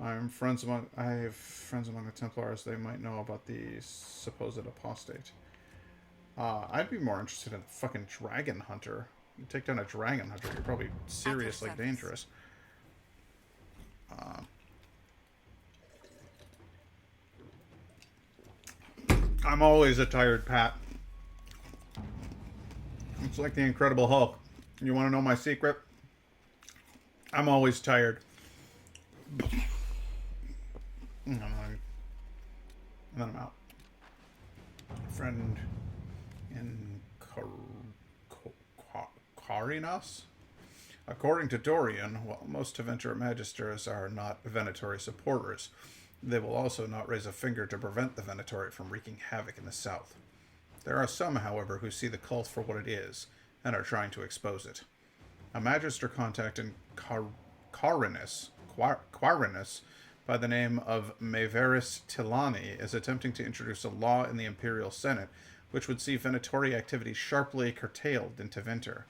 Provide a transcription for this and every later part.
I have friends among the Templars. They might know about the supposed apostate. I'd be more interested in a fucking dragon hunter. You take down a dragon hunter, you're probably seriously dangerous. I'm always a tired Pat. It's like the Incredible Hulk. You want to know my secret? I'm always tired. And then I'm out. Friend in Carinas? According to Dorian, while most Tevinter Magisters are not Venatori supporters, they will also not raise a finger to prevent the Venatori from wreaking havoc in the south. There are some, however, who see the cult for what it is and are trying to expose it. A Magister contact in Quirinus by the name of Maevaris Tilani is attempting to introduce a law in the Imperial Senate which would see Venatori activity sharply curtailed in Tevinter.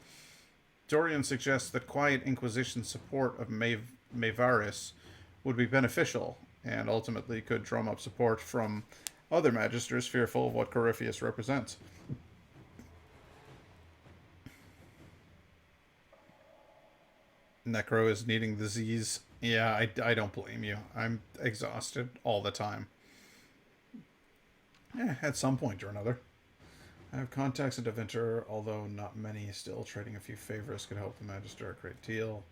Dorian suggests that quiet Inquisition support of Maevaris would be beneficial and ultimately could drum up support from other magisters fearful of what Corypheus represents. Necro is needing the Z's. Yeah, I don't blame you. I'm exhausted all the time. Yeah, at some point or another. I have contacts in Tevinter, although not many. Still, trading a few favors could help the Magister a great deal.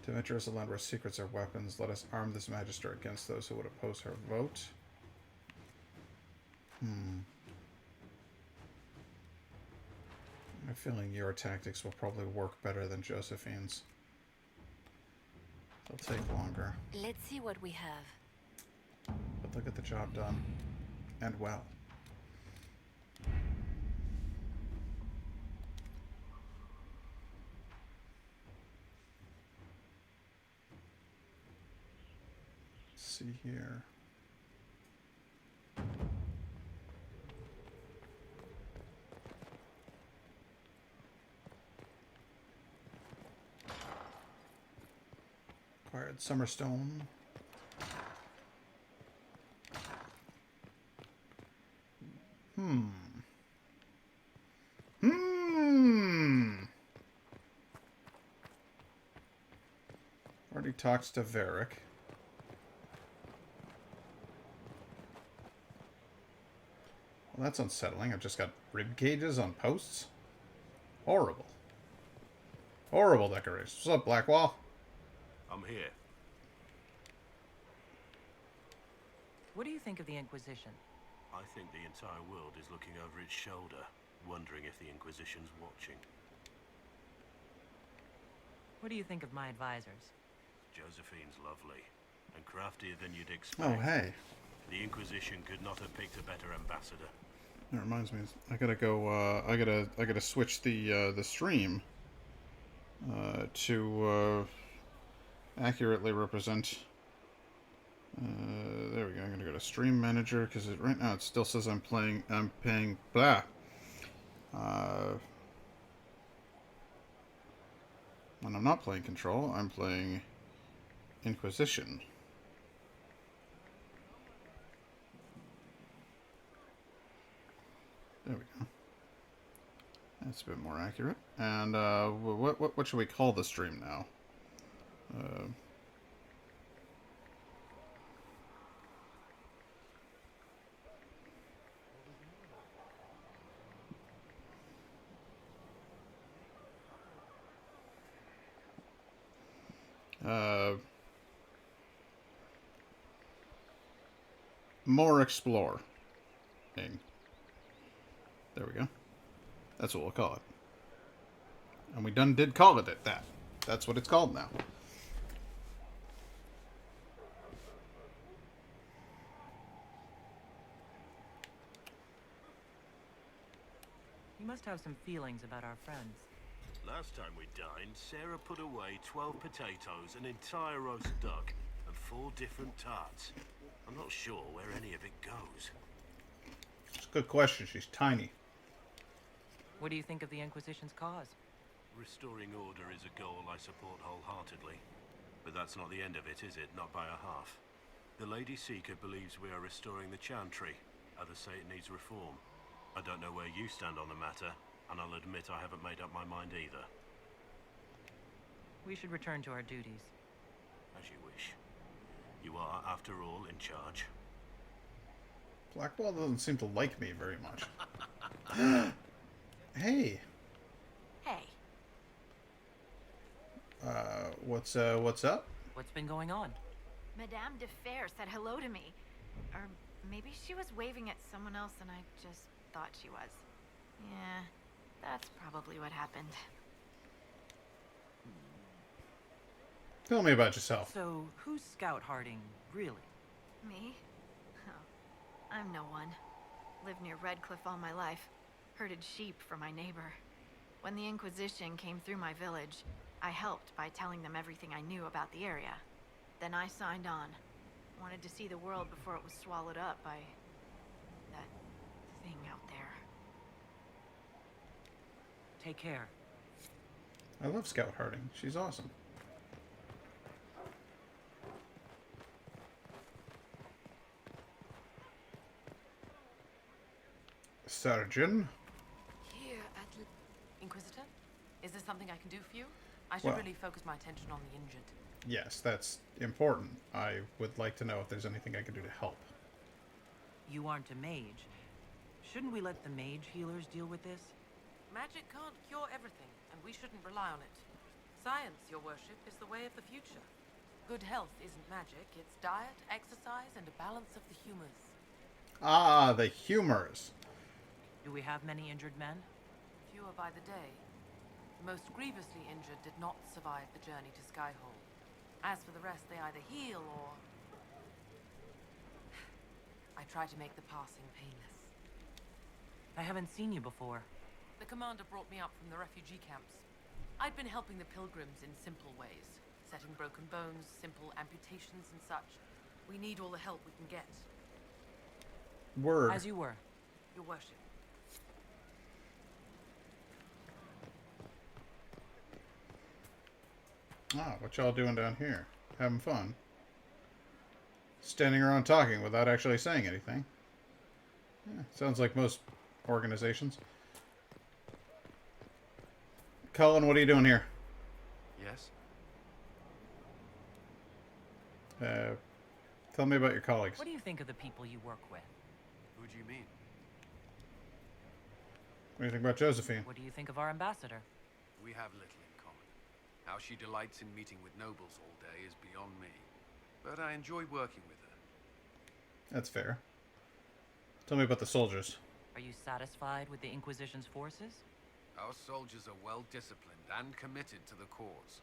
Tevinter is a land where secrets are weapons. Let us arm this Magister against those who would oppose her vote. I have a feeling your tactics will probably work better than Josephine's. They'll take longer. Let's see what we have. But they'll get the job done. And well. Let's see here. Acquired Summerstone. Already talks to Varric. Well, that's unsettling. I've just got rib cages on posts. Horrible. Horrible decorations. What's up, Blackwall? I'm here. What do you think of the Inquisition? I think the entire world is looking over its shoulder, wondering if the Inquisition's watching. What do you think of my advisors? Josephine's lovely, and craftier than you'd expect. Oh, hey. The Inquisition could not have picked a better ambassador. That reminds me, I gotta go. I gotta switch the stream to accurately represent. There we go. I'm gonna go to Stream Manager because right now it still says I'm paying blah. When I'm not playing Control, I'm playing Inquisition. There we go. That's a bit more accurate. And what should we call the stream now? More explore. There we go. That's what we'll call it. And we did call it at that. That's what it's called now. You must have some feelings about our friends. Last time we dined, Sarah put away 12 potatoes, an entire roast duck, and 4 different tarts. I'm not sure where any of it goes. It's a good question. She's tiny. What do you think of the Inquisition's cause? Restoring order is a goal I support wholeheartedly. But that's not the end of it, is it? Not by a half. The Lady Seeker believes we are restoring the Chantry. Others say it needs reform. I don't know where you stand on the matter, and I'll admit I haven't made up my mind either. We should return to our duties. As you wish. You are, after all, in charge. Blackwall doesn't seem to like me very much. Hey. Hey, What's up? What's been going on? Madame de Fer said hello to me. Or maybe she was waving at someone else and I just thought she was. Yeah, that's probably what happened. Tell me about yourself. So, who's Scout Harding, really? Me? Oh, I'm no one. Lived near Redcliffe all my life. Herded sheep for my neighbor. When the Inquisition came through my village, I helped by telling them everything I knew about the area. Then I signed on. Wanted to see the world before it was swallowed up by that thing out there. Take care. I love Scout Harding. She's awesome. Surgeon? Here at Inquisitor? Is there something I can do for you? I should Well- really focus my attention on the injured. Yes, that's important. I would like to know if there's anything I can do to help. You aren't a mage. Shouldn't we let the mage healers deal with this? Magic can't cure everything, and we shouldn't rely on it. Science, your worship, is the way of the future. Good health isn't magic, it's diet, exercise, and a balance of the humors. Ah, the humors. Do we have many injured men? Fewer by the day. The most grievously injured did not survive the journey to Skyhold. As for the rest, they either heal or... I try to make the passing painless. I haven't seen you before. The commander brought me up from the refugee camps. I'd been helping the pilgrims in simple ways. Setting broken bones, simple amputations and such. We need all the help we can get. Word. As you were. Your worship. Ah, what y'all doing down here? Having fun? Standing around talking without actually saying anything. Yeah, sounds like most organizations. Cullen, what are you doing here? Yes? Tell me about your colleagues. What do you think of the people you work with? Who do you mean? What do you think about Josephine? What do you think of our ambassador? We have little in common. How she delights in meeting with nobles all day is beyond me. But I enjoy working with her. That's fair. Tell me about the soldiers. Are you satisfied with the Inquisition's forces? Our soldiers are well disciplined and committed to the cause.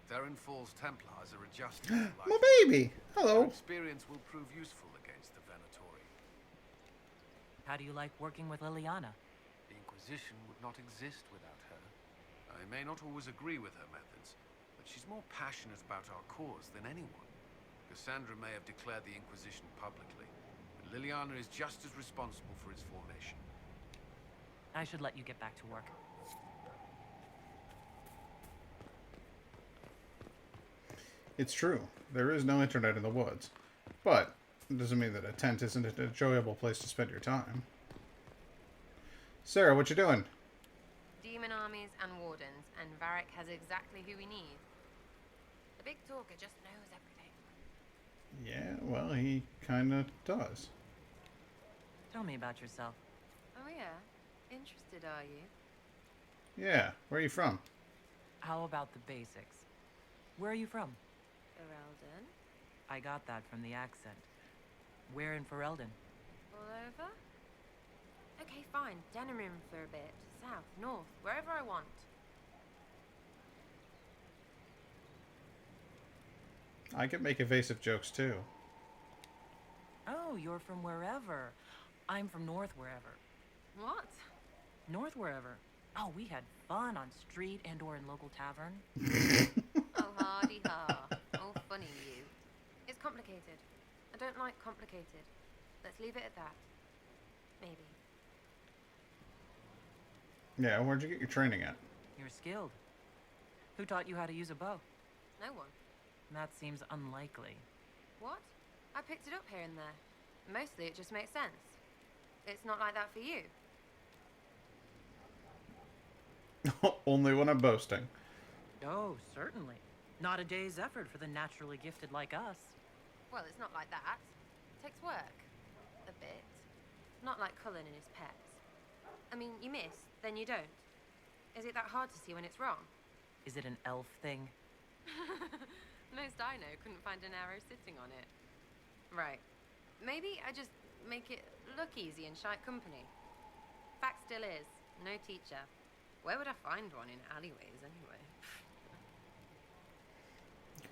Theron Falls Templars are adjusted to life. My baby! Their Hello! experience will prove useful against the Venatori. How do you like working with Liliana? The Inquisition would not exist without her. I may not always agree with her methods, but she's more passionate about our cause than anyone. Cassandra may have declared the Inquisition publicly, but Liliana is just as responsible for its formation. I should let you get back to work. It's true. There is no internet in the woods. But it doesn't mean that a tent isn't an enjoyable place to spend your time. Sarah, what you doing? Demon armies and wardens, and Varric has exactly who we need. The big talker just knows everything. Yeah, well, he kinda does. Tell me about yourself. Oh yeah? Interested, are you? Yeah, where are you from? How about the basics? Where are you from? Ferelden? I got that from the accent. Where in Ferelden? All over? Okay, fine. Denerim for a bit. South, north, wherever I want. I can make evasive jokes too. Oh, you're from wherever. I'm from north wherever. What? North wherever. Oh, we had fun on street and or in local tavern. Oh, hardy ha. Oh, funny you. It's complicated. I don't like complicated. Let's leave it at that. Maybe. Yeah, where'd you get your training at? You're skilled. Who taught you how to use a bow? No one. That seems unlikely. What? I picked it up here and there. Mostly it just makes sense. It's not like that for you. Only when I'm boasting. Oh, certainly. Not a day's effort for the naturally gifted like us. Well, it's not like that. It takes work. A bit. Not like Cullen and his pets. I mean, you miss, then you don't. Is it that hard to see when it's wrong? Is it an elf thing? Most I know couldn't find an arrow sitting on it. Right. Maybe I just make it look easy in shite company. Fact still is, no teacher. Where would I find one in alleyways anyway?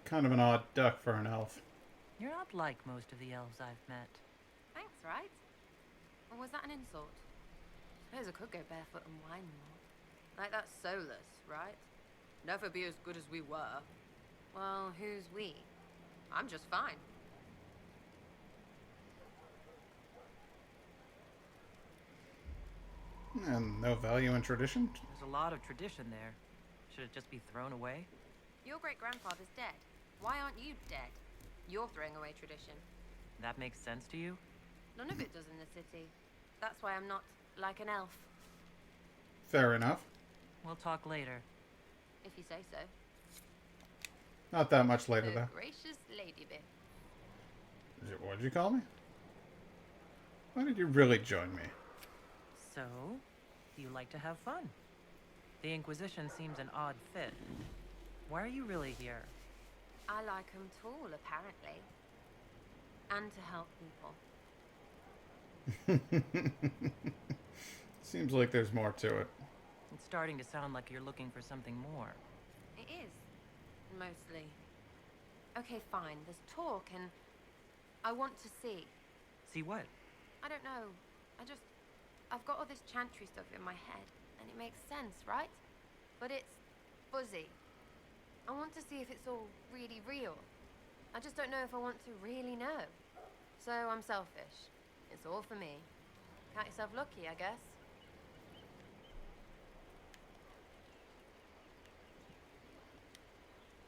Kind of an odd duck for an elf. You're not like most of the elves I've met. Thanks, right? Or was that an insult? Suppose I could go barefoot and whine more. Like that's soulless, right? Never be as good as we were. Well, who's we? I'm just fine. And no value in tradition? There's a lot of tradition there. Should it just be thrown away? Your great-grandfather's dead. Why aren't you dead? You're throwing away tradition. That makes sense to you? None of it does in the city. That's why I'm not like an elf, Fair enough. We'll talk later. if you say so. Not that much later, The though. gracious lady bit. What did you call me? Why did you really join me? So, you like to have fun. The Inquisition seems an odd fit. Why are you really here? I like 'em tall, apparently. And to help people. Seems like there's more to it. It's starting to sound like you're looking for something more. It is. Mostly. Okay, fine. There's talk and I want to see. See what? I don't know. I've got all this chantry stuff in my head, and it makes sense, right? But it's fuzzy. I want to see if it's all really real. I just don't know if I want to really know. So I'm selfish. It's all for me. Count yourself lucky, I guess.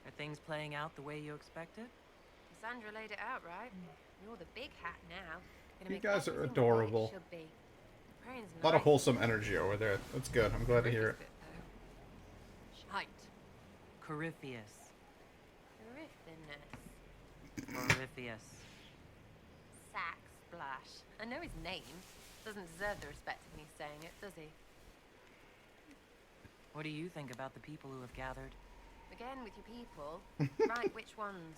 Are things playing out the way you expected? Cassandra laid it out, right? You're the big hat now. Gonna You make guys are everything the way it adorable. should be. Praying's A lot of nice. wholesome energy over there. That's good. I'm glad to hear it. Bit, though. Shite. Corypheus. Griffiness. Corypheus. Sack Splash. I know his name. Doesn't deserve the respect of me saying it, does he? What do you think about the people who have gathered? Again with your people. Right, which ones?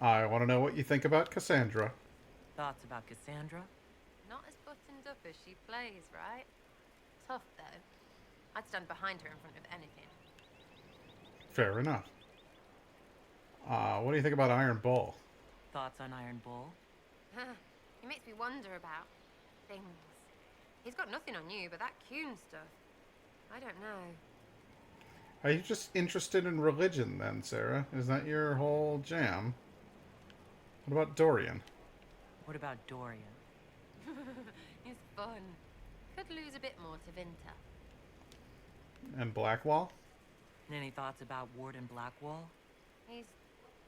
I want to know what you think about Cassandra. Thoughts about Cassandra? Not as buttoned up as she plays, right? Tough, though. I'd stand behind her in front of anything. Fair enough. What do you think about Iron Bull? Thoughts on Iron Bull? He makes me wonder about things. He's got nothing on you, but that Kuhn stuff. I don't know. Are you just interested in religion then, Sarah? Is that your whole jam? What about Dorian? What about Dorian? He's fun. Could lose a bit more to Vinter. And Blackwall? Any thoughts about Warden Blackwall? He's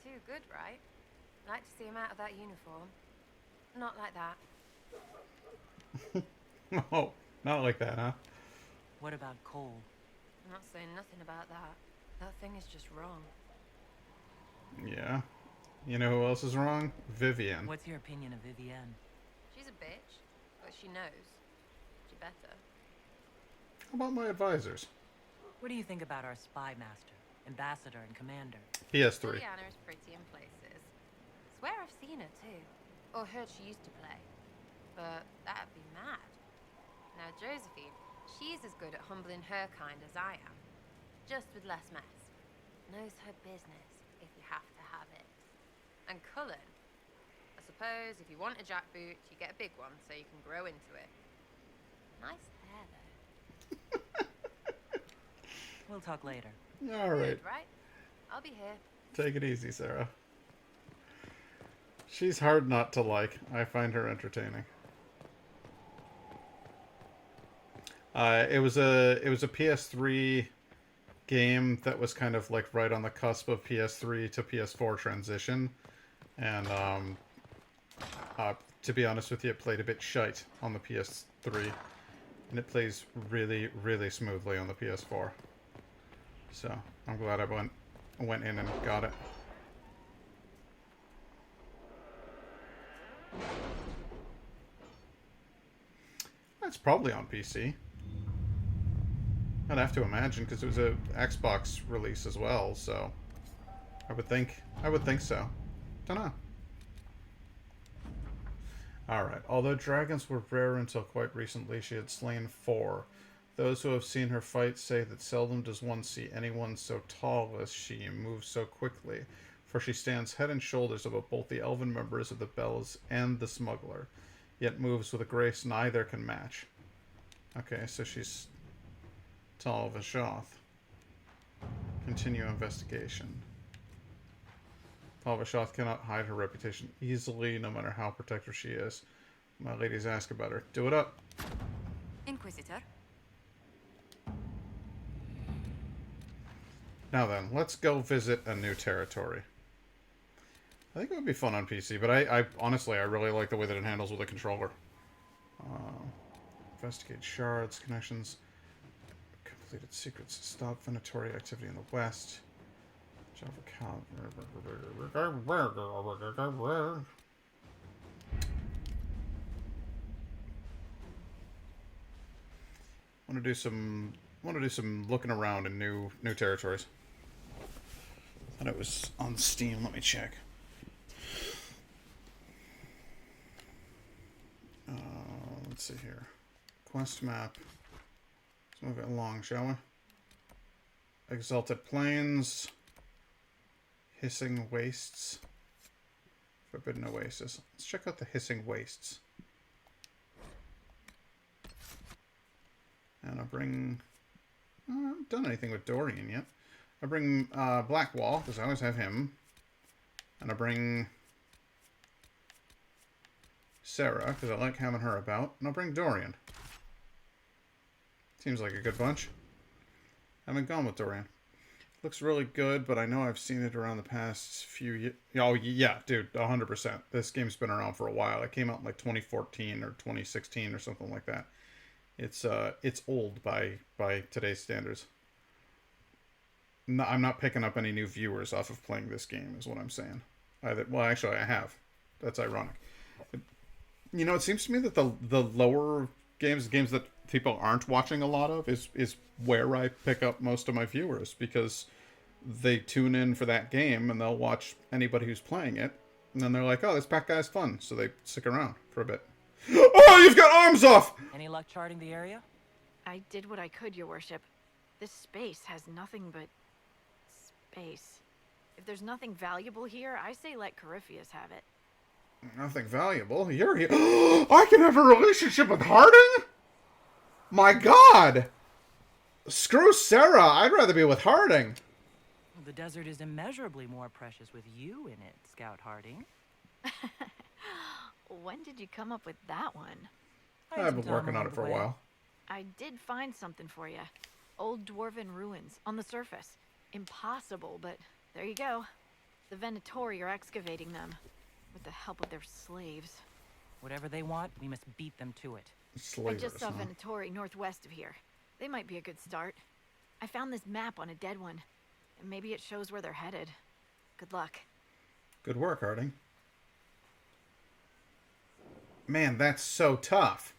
too good, right? Like to see him out of that uniform. Not like that. Oh, not like that, huh? What about Cole? I'm not saying nothing about that. That thing is just wrong. Yeah. You know who else is wrong? Vivian. What's your opinion of Vivienne? She's a bitch, but she knows. She better. How about my advisors? What do you think about our spy master, ambassador, and commander? PS3. Liliana's pretty in places. Swear I've seen her too. Or heard she used to play. But that'd be mad. Now Josephine, she's as good at humbling her kind as I am. Just with less mess. Knows her business, if you have to have it. And Cullen, I suppose if you want a jackboot, you get a big one so you can grow into it. Nice hair though. We'll talk later. All right. Good, right? I'll be here. Take it easy, Sarah. She's hard not to like. I find her entertaining. It was a PS3 game that was kind of like right on the cusp of PS3 to PS4 transition, and To be honest with you, it played a bit shite on the PS3. And it plays really, really smoothly on the PS4. So, I'm glad I went in and got it. It's probably on PC. I'd have to imagine, because it was a Xbox release as well, so I would think so. Dunno. Alright, although dragons were rare until quite recently, she had slain 4. Those who have seen her fight say that seldom does one see anyone so tall as she and move so quickly, for she stands head and shoulders above both the elven members of the Bells and the Smuggler, yet moves with a grace neither can match. Okay, so she's Tal Vashoth. Continue investigation. Tal Vashoth cannot hide her reputation easily, no matter how protective she is. My ladies ask about her. Do it up. Inquisitor. Now then, let's go visit a new territory. I think it would be fun on PC, but I honestly, I really like the way that it handles with a controller. Investigate shards, connections, completed secrets, stop Venatori activity in the west. Java Cal. Want to do some looking around in new territories. I thought it was on Steam. Let me check. Let's see here. Quest map. Let's move it along, shall we? Exalted Plains. Hissing Wastes. Forbidden Oasis. Let's check out the Hissing Wastes. And I'll bring... I haven't done anything with Dorian yet. I'll bring Blackwall, because I always have him. And I'll bring Sarah, because I like having her about. And I'll bring Dorian. Seems like a good bunch. I haven't gone with Dorian. Looks really good, but I know I've seen it around the past few years. Oh, yeah, dude, 100%. This game's been around for a while. It came out in like 2014 or 2016 or something like that. It's old by today's standards. No, I'm not picking up any new viewers off of playing this game, is what I'm saying. Well, actually, I have. That's ironic. You know, it seems to me that the lower games that people aren't watching a lot of, is where I pick up most of my viewers, because they tune in for that game and they'll watch anybody who's playing it, and then they're like, oh, this pack guy's fun, so they stick around for a bit. Oh, you've got arms off! Any luck charting the area? I did what I could, your worship. This space has nothing but space. If there's nothing valuable here, I say let Corypheus have it. Nothing valuable? You're here. I can have a relationship with Harding? My god! Screw Sarah, I'd rather be with Harding. The desert is immeasurably more precious with you in it, Scout Harding. When did you come up with that one? I've been working on it for a while. I did find something for you. Old dwarven ruins on the surface. Impossible, but there you go. The Venatori are excavating them with the help of their slaves. Whatever they want, we must beat them to it. Slavers, I just saw huh? Venatori northwest of here. They might be a good start. I found this map on a dead one. And maybe it shows where they're headed. Good luck. Good work, Harding. Man, that's so tough.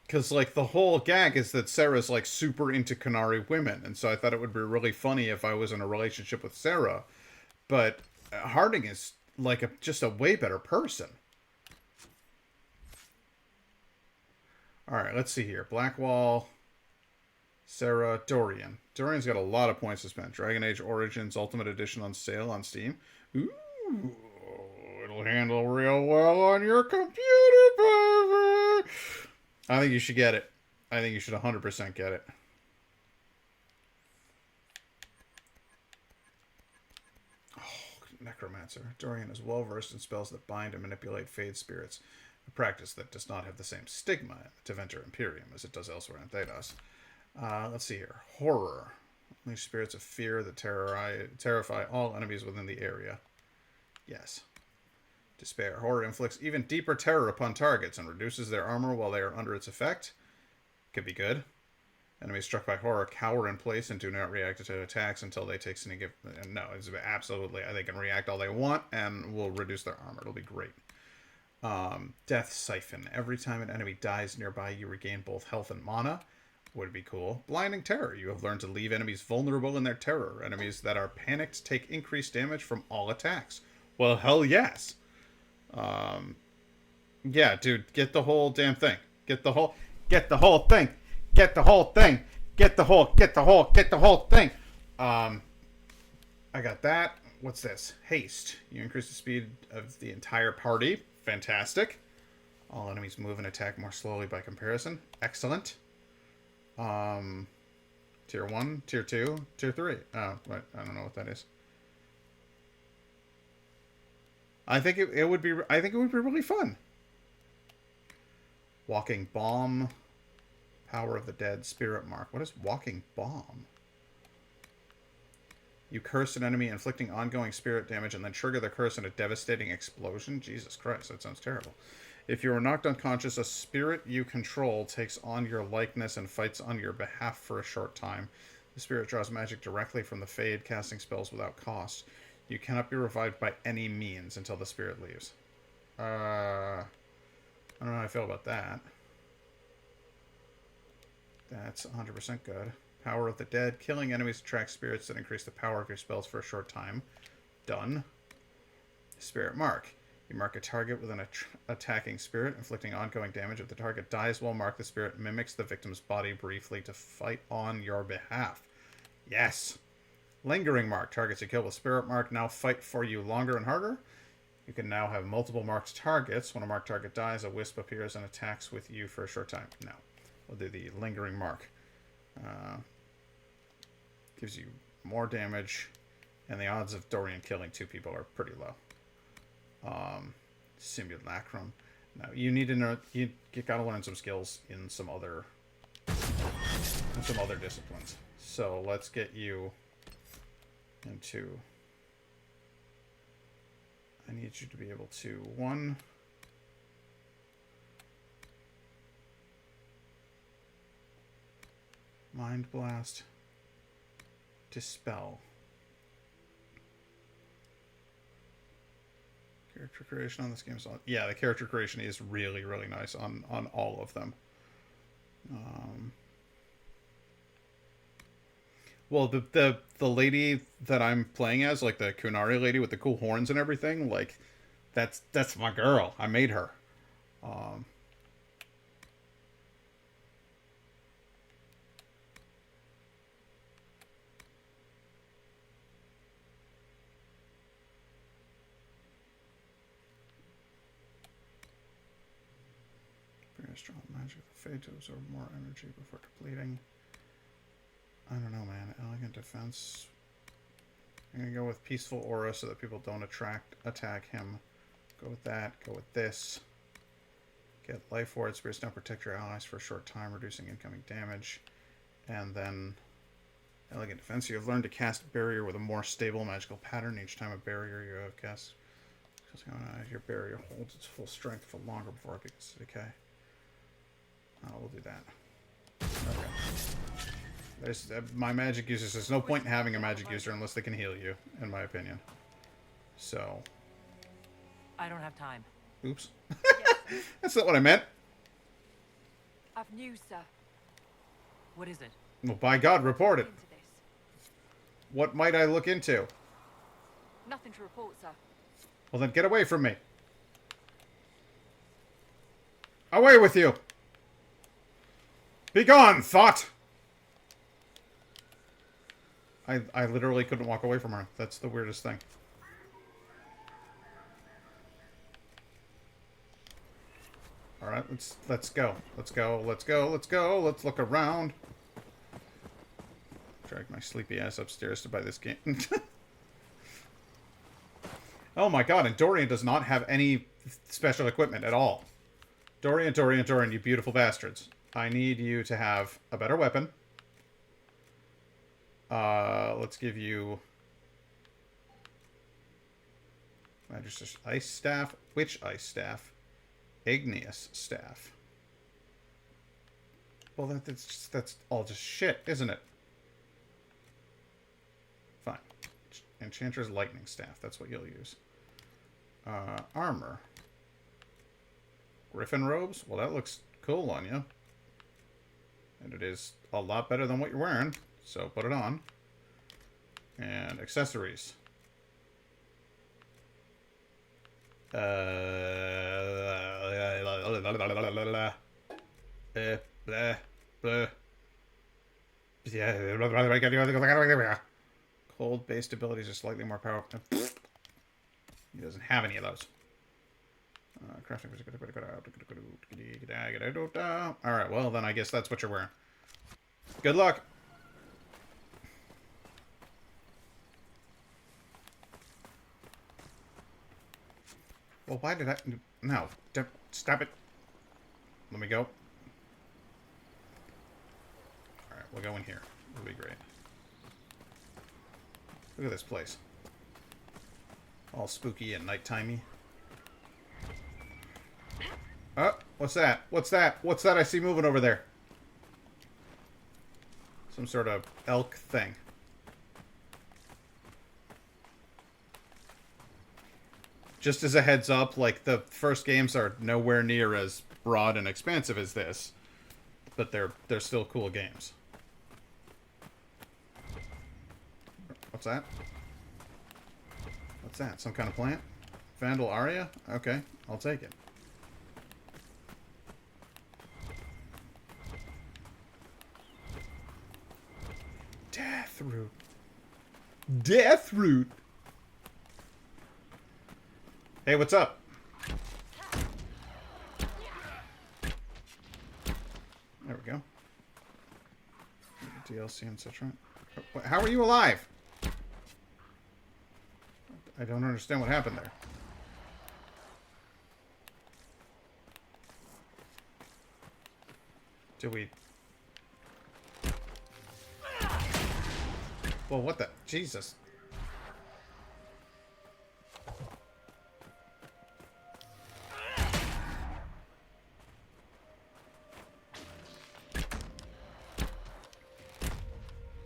Because, like, the whole gag is that Sarah's, like, super into Qunari women. And so I thought it would be really funny if I was in a relationship with Sarah. But Harding is, like, just a way better person. Alright, let's see here. Blackwall, Sarah, Dorian. Dorian's got a lot of points to spend. Dragon Age Origins Ultimate Edition on sale on Steam. Ooh, it'll handle real well on your computer, baby. I think you should get it. I think you should 100% get it. Oh, Necromancer. Dorian is well versed in spells that bind and manipulate Fade spirits. A practice that does not have the same stigma in Tevinter Imperium as it does elsewhere in Thedas. Let's see here. Horror. Unleash spirits of fear that terrify all enemies within the area. Yes. Despair. Horror inflicts even deeper terror upon targets and reduces their armor while they are under its effect. Could be good. Enemies struck by horror cower in place and do not react to attacks until they take sneak. No, it's absolutely. They can react all they want and will reduce their armor. It'll be great. Death Siphon. Every time an enemy dies nearby, you regain both health and mana. Would be cool. Blinding Terror. You have learned to leave enemies vulnerable in their terror. Enemies that are panicked take increased damage from all attacks. Well, hell yes. Yeah, dude, get the whole damn thing. Get the whole thing. Get the whole thing. Get the whole thing. I got that. What's this? Haste. You increase the speed of the entire party. Fantastic. All enemies move and attack more slowly by comparison. Excellent. Tier 1, Tier 2, Tier 3. Oh, right. I don't know what that is. I think it would be really fun. Walking Bomb. Power of the Dead. Spirit Mark. What is Walking Bomb? You curse an enemy, inflicting ongoing spirit damage, and then trigger the curse in a devastating explosion. Jesus Christ, that sounds terrible. If you are knocked unconscious, a spirit you control takes on your likeness and fights on your behalf for a short time. The spirit draws magic directly from the Fade, casting spells without cost. You cannot be revived by any means until the spirit leaves. I don't know how I feel about that. That's 100% good. Power of the Dead. Killing enemies attracts spirits that increase the power of your spells for a short time. Done. Spirit Mark. You mark a target with an attacking spirit, inflicting ongoing damage. If the target dies while marked, the spirit mimics the victim's body briefly to fight on your behalf. Yes. Lingering Mark. Targets you kill with Spirit Mark now fight for you longer and harder. You can now have multiple marked targets. When a marked target dies, a wisp appears and attacks with you for a short time. No. We'll do the Lingering Mark. Gives you more damage, and the odds of Dorian killing 2 people are pretty low. Simulacrum. Now you need to know, you gotta learn some skills in some other disciplines. So let's get you into. I need you to be able to 1. Mind Blast. Dispel. Character creation on this game is all, yeah, the character creation is really, really nice on all of them. Well, the lady that I'm playing as, like the Kunari lady with the cool horns and everything, like that's my girl. I made her. Strong magic. The Fade to absorb more energy before depleting. I don't know, man. Elegant defense. I'm gonna go with Peaceful Aura so that people don't attack him. Go with that. Go with this. Get Life Ward. Spirits don't protect your allies for a short time, reducing incoming damage. And then Elegant defense. You have learned to cast Barrier with a more stable magical pattern. Each time a barrier you have cast, your barrier holds its full strength for longer before it begins to decay. We'll do that. Okay. My magic users. There's no point in having a magic user unless they can heal you, in my opinion. So. I don't have time. Oops. That's not what I meant. I've news, sir. What is it? Well, by God, report it. Into this. What might I look into? Nothing to report, sir. Well, then get away from me. Away with you. Be gone, thought! I literally couldn't walk away from her. That's the weirdest thing. Alright, let's go. Let's go. Let's look around. Drag my sleepy ass upstairs to buy this game. Oh my god, and Dorian does not have any special equipment at all. Dorian, you beautiful bastards. I need you to have a better weapon. Let's give you... Magister's Ice Staff. Witch Ice Staff. Igneous Staff. Well, that's all just shit, isn't it? Fine. Enchanter's Lightning Staff. That's what you'll use. Armor. Griffin Robes. Well, that looks cool on you. And it is a lot better than what you're wearing. So put it on. And accessories. Cold-based abilities are slightly more powerful. He doesn't have any of those. Crafting. Alright, well, then I guess that's what you're wearing. Good luck. Well, why did I... No. Stop it. Let me go. Alright, we'll go in here. It'll be great. Look at this place. All spooky and nightimey. Oh, what's that? What's that? What's that I see moving over there? Some sort of elk thing. Just as a heads up, like, the first games are nowhere near as broad and expansive as this. But they're still cool games. What's that? What's that? Some kind of plant? Vandal Aria? Okay, I'll take it. Deathroot. Deathroot! Hey, what's up? There we go. DLC and such, right? How are you alive? I don't understand what happened there. Did we... Well, what the... Jesus.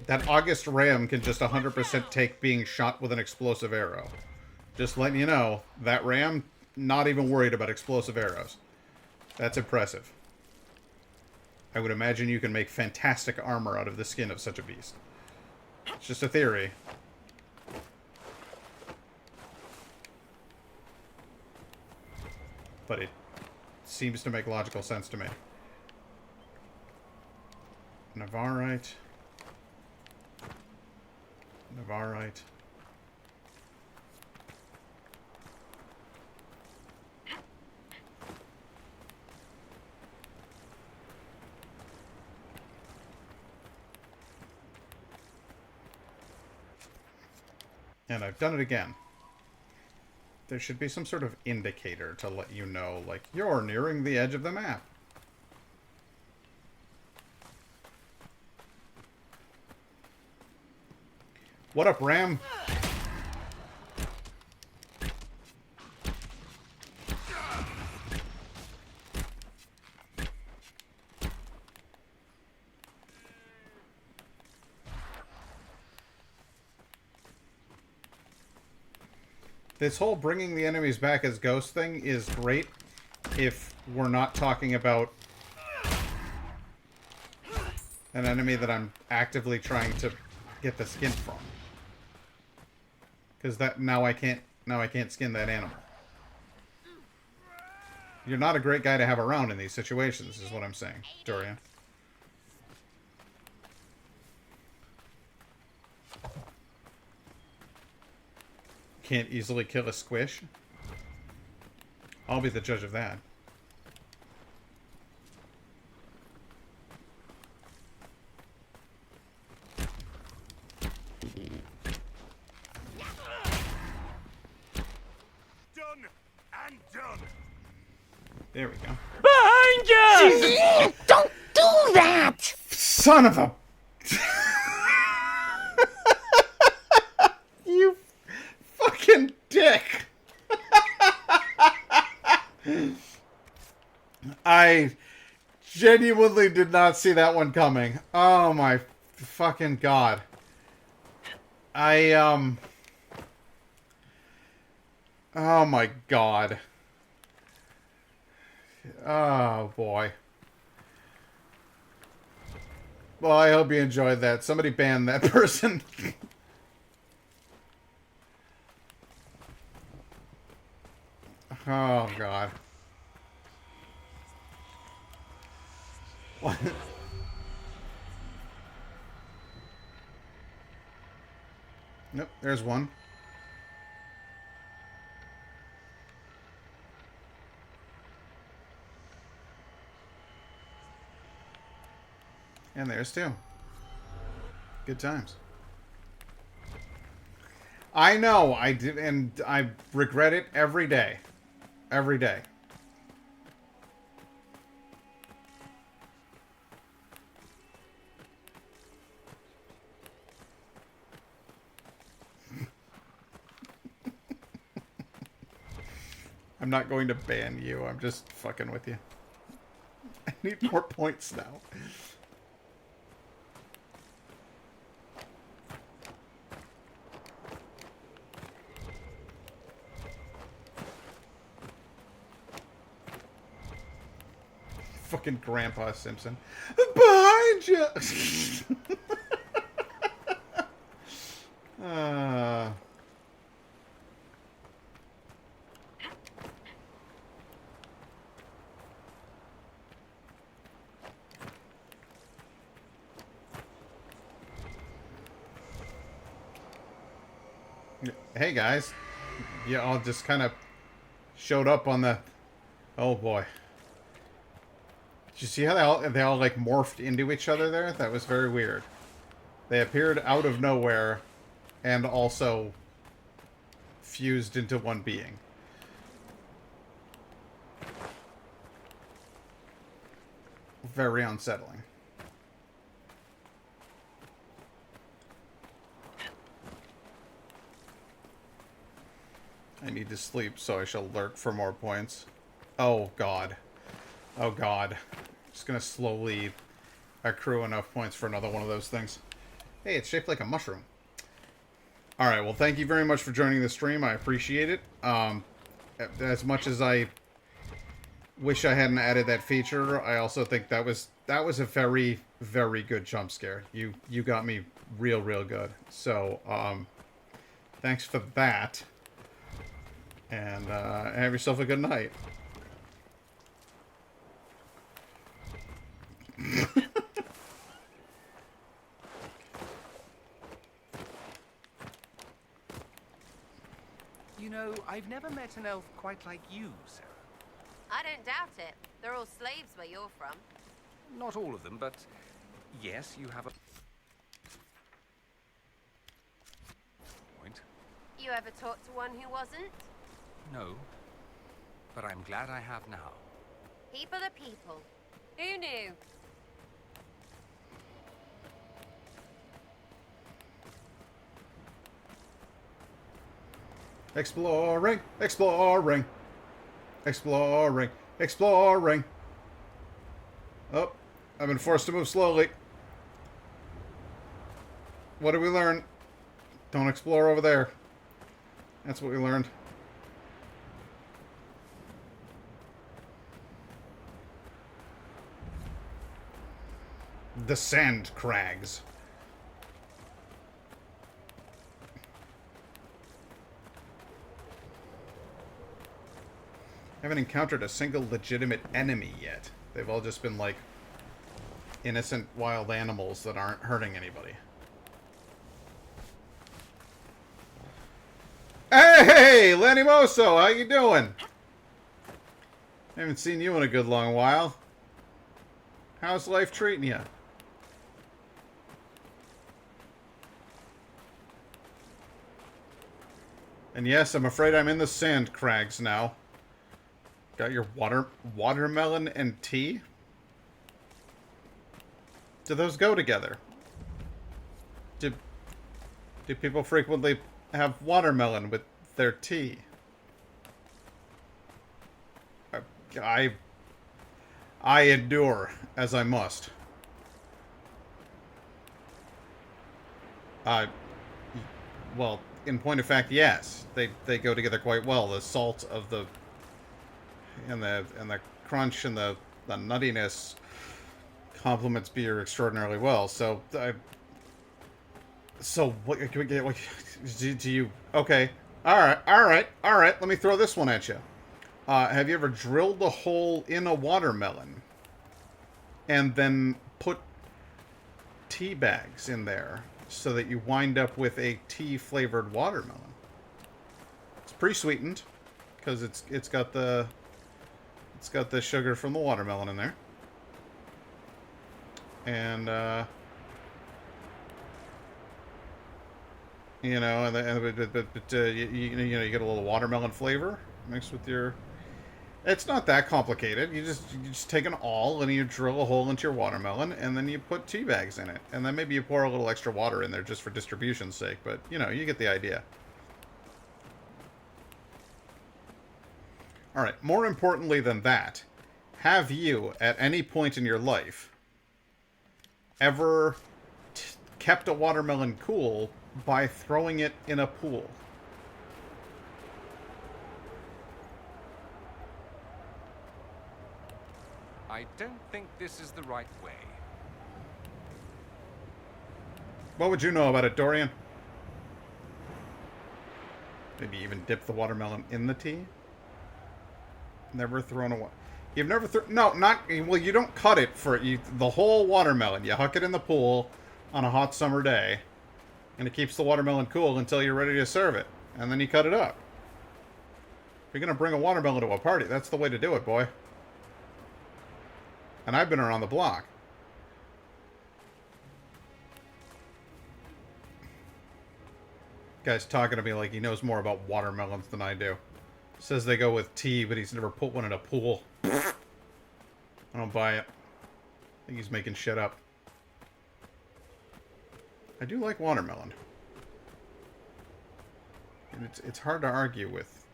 That August Ram can just 100% take being shot with an explosive arrow. Just letting you know, that Ram, not even worried about explosive arrows. That's impressive. I would imagine you can make fantastic armor out of the skin of such a beast. It's just a theory. But it seems to make logical sense to me. Navarrite. Navarrite. And I've done it again. There should be some sort of indicator to let you know, like, you're nearing the edge of the map. What up, Ram? This whole bringing the enemies back as ghosts thing is great if we're not talking about an enemy that I'm actively trying to get the skin from. Because that now I can't skin that animal. You're not a great guy to have around in these situations, is what I'm saying, Dorian. Can't easily kill a squish. I'll be the judge of that. Done and done. There we go. Behind you! Don't do that! Son of a... You fucking dick! I genuinely did not see that one coming. Oh my fucking god. Oh my god. Oh boy. Well, I hope you enjoyed that. Somebody ban that person. Oh god. What? Nope, there's one. And there's two. Good times. I know, I did, and I regret it every day. Every day. I'm not going to ban you. I'm just fucking with you. I need more points now. Fucking Grandpa Simpson. Behind you! uh... Hey guys, you all just kind of showed up on the... Oh boy. Did you see how they all like morphed into each other there? That was very weird. They appeared out of nowhere and also fused into one being. Very unsettling. I need to sleep, so I shall lurk for more points. Oh, God. Oh, God. Just gonna slowly accrue enough points for another one of those things. Hey, it's shaped like a mushroom. Alright, well, thank you very much for joining the stream. I appreciate it. As much as I wish I hadn't added that feature, I also think that was a very, very good jump scare. You got me real good. So, thanks for that. And have yourself a good night. You know, I've never met an elf quite like you, Sarah. I don't doubt it. They're all slaves where you're from. Not all of them, but yes, you have a point. You ever talked to one who wasn't? No, but I'm glad I have now. People are people. Who knew? Exploring, exploring, exploring, exploring. Oh, I've been forced to move slowly. What did we learn? Don't explore over there. That's what we learned. The Sand Crags. Haven't encountered a single legitimate enemy yet. They've all just been like innocent wild animals that aren't hurting anybody. Hey, Lenny Moso, how you doing? Haven't seen you in a good long while. How's life treating you? And yes, I'm afraid I'm in the Sand Crags now. Got your watermelon and tea? Do those go together? Do people frequently have watermelon with their I endure as I must. Well, in point of fact, yes. They go together quite well. The salt of the and the crunch and the nuttiness complements beer extraordinarily well. So what can we get? What, do you? Okay. All right. Let me throw this one at you. Have you ever drilled a hole in a watermelon and then put tea bags in there so that you wind up with a tea-flavored watermelon? It's pre-sweetened because it's got the sugar from the watermelon in there, and you know, you get a little watermelon flavor mixed with your. It's not that complicated. You just take an awl and you drill a hole into your watermelon, and then you put tea bags in it, and then maybe you pour a little extra water in there just for distribution's sake. But you know, you get the idea. All right. More importantly than that, have you at any point in your life ever kept a watermelon cool by throwing it in a pool? I don't think this is the right way. What would you know about it, Dorian? Maybe even dip the watermelon in the tea? Never thrown a... You've never thrown... No, not... Well, you don't cut it for... the whole watermelon. You huck it in the pool on a hot summer day, and it keeps the watermelon cool until you're ready to serve it. And then you cut it up. If you're going to bring a watermelon to a party, that's the way to do it, boy. And I've been around the block. Guy's talking to me like he knows more about watermelons than I do. Says they go with tea, but he's never put one in a pool. I don't buy it. I think he's making shit up. I do like watermelon. And it's hard to argue with.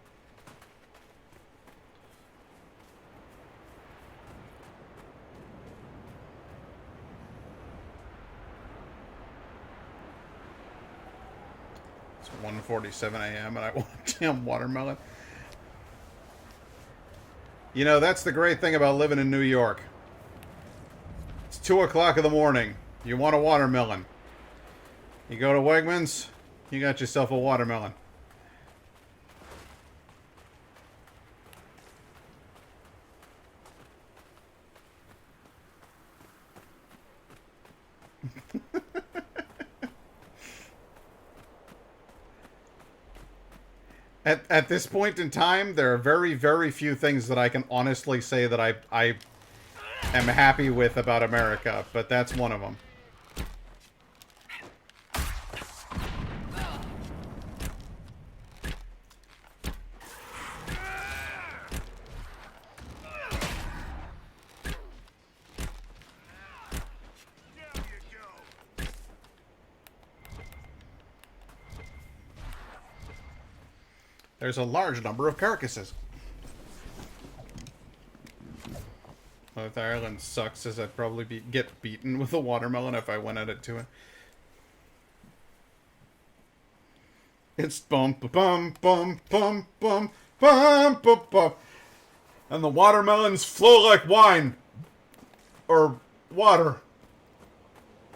It's 1:47 a.m. and I want a damn watermelon. You know, that's the great thing about living in New York. It's 2 o'clock in the morning. You want a watermelon. You go to Wegmans, you got yourself a watermelon. At this point in time, there are very, very few things that I can honestly say that I am happy with about America, but that's one of them. There's a large number of carcasses. North Ireland sucks, as I'd probably get beaten with a watermelon if I went at it to it. It's bum bum bum bum bum bum bum bum, and the watermelons flow like wine, or water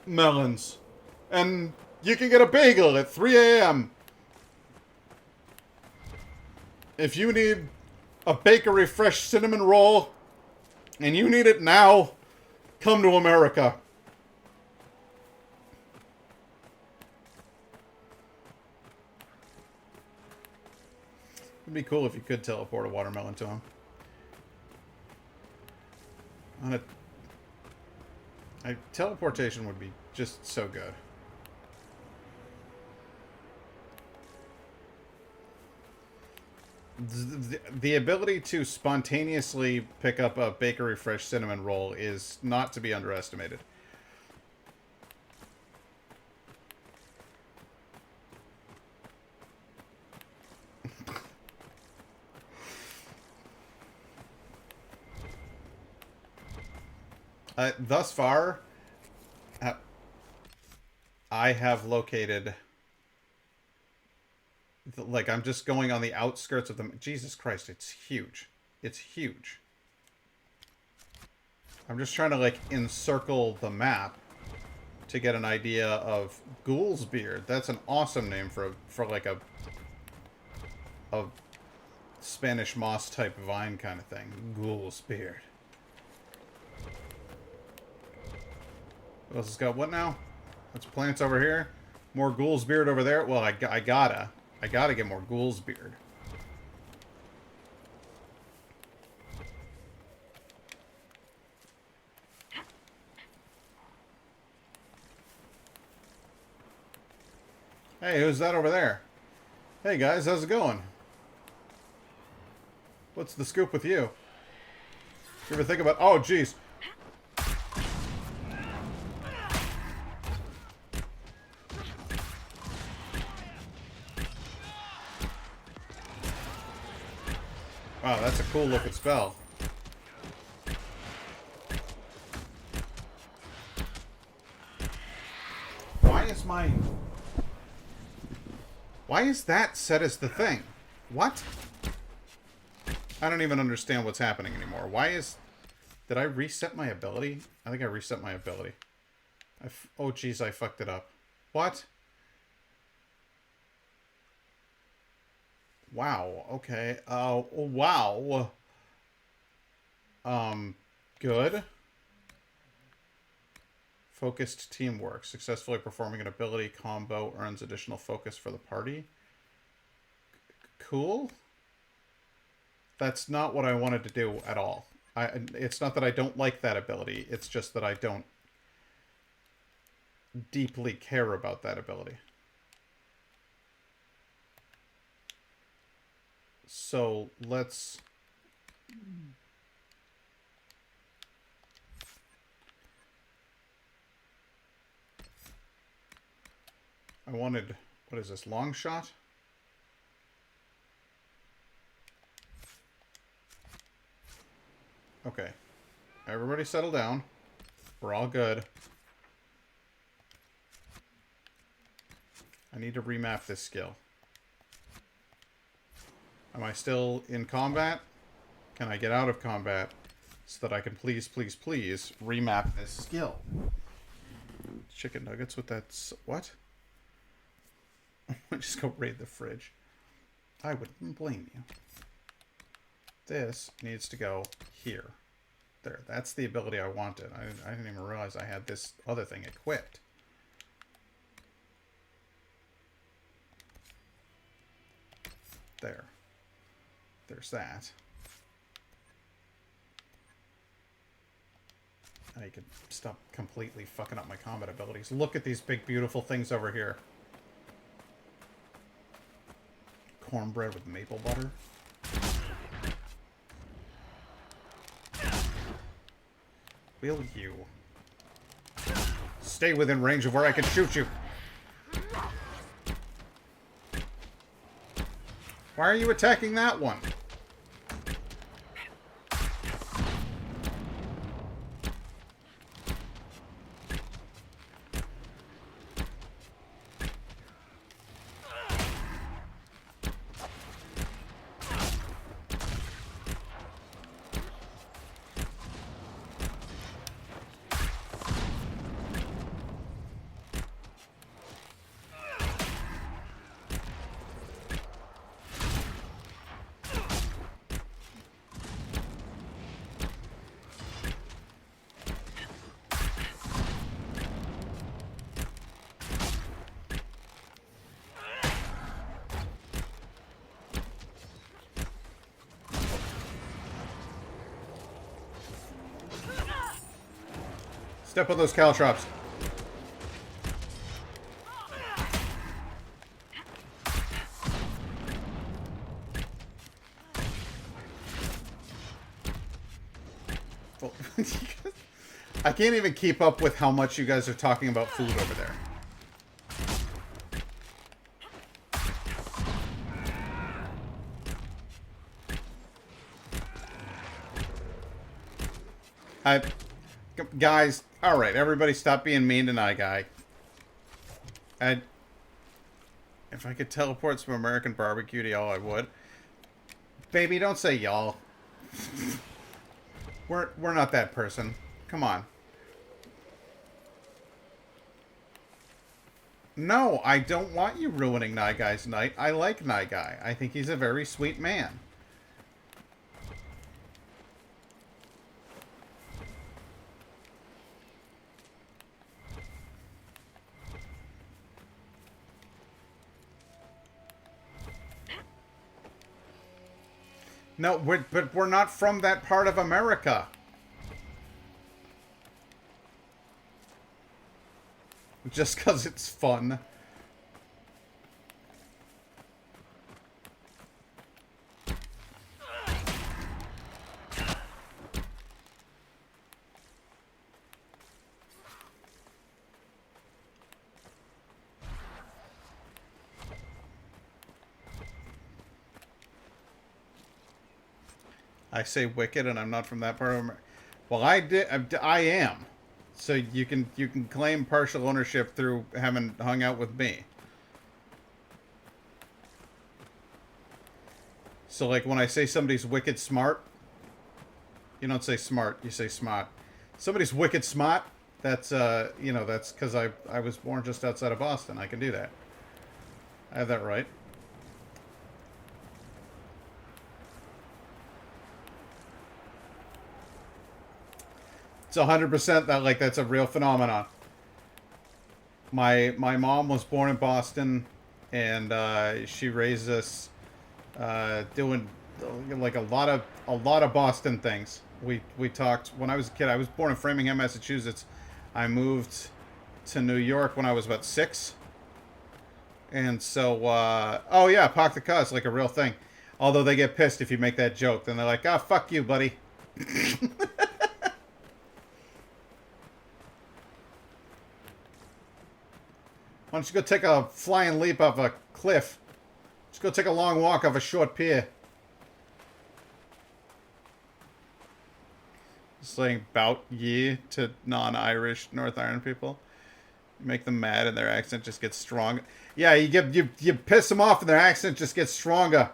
melons, and you can get a bagel at 3 a.m. If you need a bakery fresh cinnamon roll, and you need it now, come to America. It'd be cool if you could teleport a watermelon to him. Teleportation would be just so good. The ability to spontaneously pick up a bakery fresh cinnamon roll is not to be underestimated. Thus far, I have located... Like, I'm just going on the outskirts of the... Jesus Christ, it's huge. It's huge. I'm just trying to, like, encircle the map to get an idea of Ghoul's Beard. That's an awesome name for like a Spanish moss type vine kind of thing. Ghoul's Beard. What else has got what now? That's plants over here. More Ghoul's Beard over there. Well, I gotta get more Ghoul's Beard. Hey, who's that over there? Hey guys, how's it going? What's the scoop with you? You ever think about... Oh, jeez. Wow, that's a cool looking spell. Why is that set as the thing? What? I don't even understand what's happening anymore. Why is... Did I reset my ability? I think I reset my ability. Oh, jeez, I fucked it up. What? Wow, okay. Wow. Good. Focused teamwork. Successfully performing an ability combo earns additional focus for the party. Cool. That's not what I wanted to do at all. It's not that I don't like that ability. It's just that I don't deeply care about that ability. So let's... I wanted... What is this? Long shot? Okay. Everybody settle down. We're all good. I need to remap this skill. Am I still in combat? Can I get out of combat so that I can please remap this skill? Chicken nuggets with that... What? Just go raid the fridge. I wouldn't blame you. This needs to go here. There, that's the ability I wanted. I didn't even realize I had this other thing equipped. There. There's that. Now you can stop completely fucking up my combat abilities. Look at these big, beautiful things over here. Cornbread with maple butter. Will you stay within range of where I can shoot you? Why are you attacking that one? Step on those caltrops. Well, I can't even keep up with how much you guys are talking about food over there. Guys, alright, everybody stop being mean to Night Guy. If I could teleport some American barbecue to y'all, I would. Baby, don't say y'all. We're not that person. Come on. No, I don't want you ruining Night Guy's night. I like Night Guy. I think he's a very sweet man. No, but we're not from that part of America. Just because it's fun. I say wicked, and I'm not from that part of America. Well, I am. So you can claim partial ownership through having hung out with me. So like when I say somebody's wicked smart, you don't say smart, you say smart. Somebody's wicked smart. That's you know, that's because I was born just outside of Boston. I can do that. I have that right. It's 100% that, like, that's a real phenomenon. My mom was born in Boston, and she raised us doing like a lot of Boston things. We talked when I was a kid. I was born in Framingham, Massachusetts. I moved to New York when I was about 6, and so oh yeah, park the car is like a real thing. Although they get pissed if you make that joke, then they're like, "Ah, oh, fuck you, buddy." Why don't you go take a flying leap off a cliff? Just go take a long walk off a short pier. Saying "bout ye" to non-Irish North Ireland people. You make them mad and their accent just gets stronger. Yeah, you piss them off and their accent just gets stronger.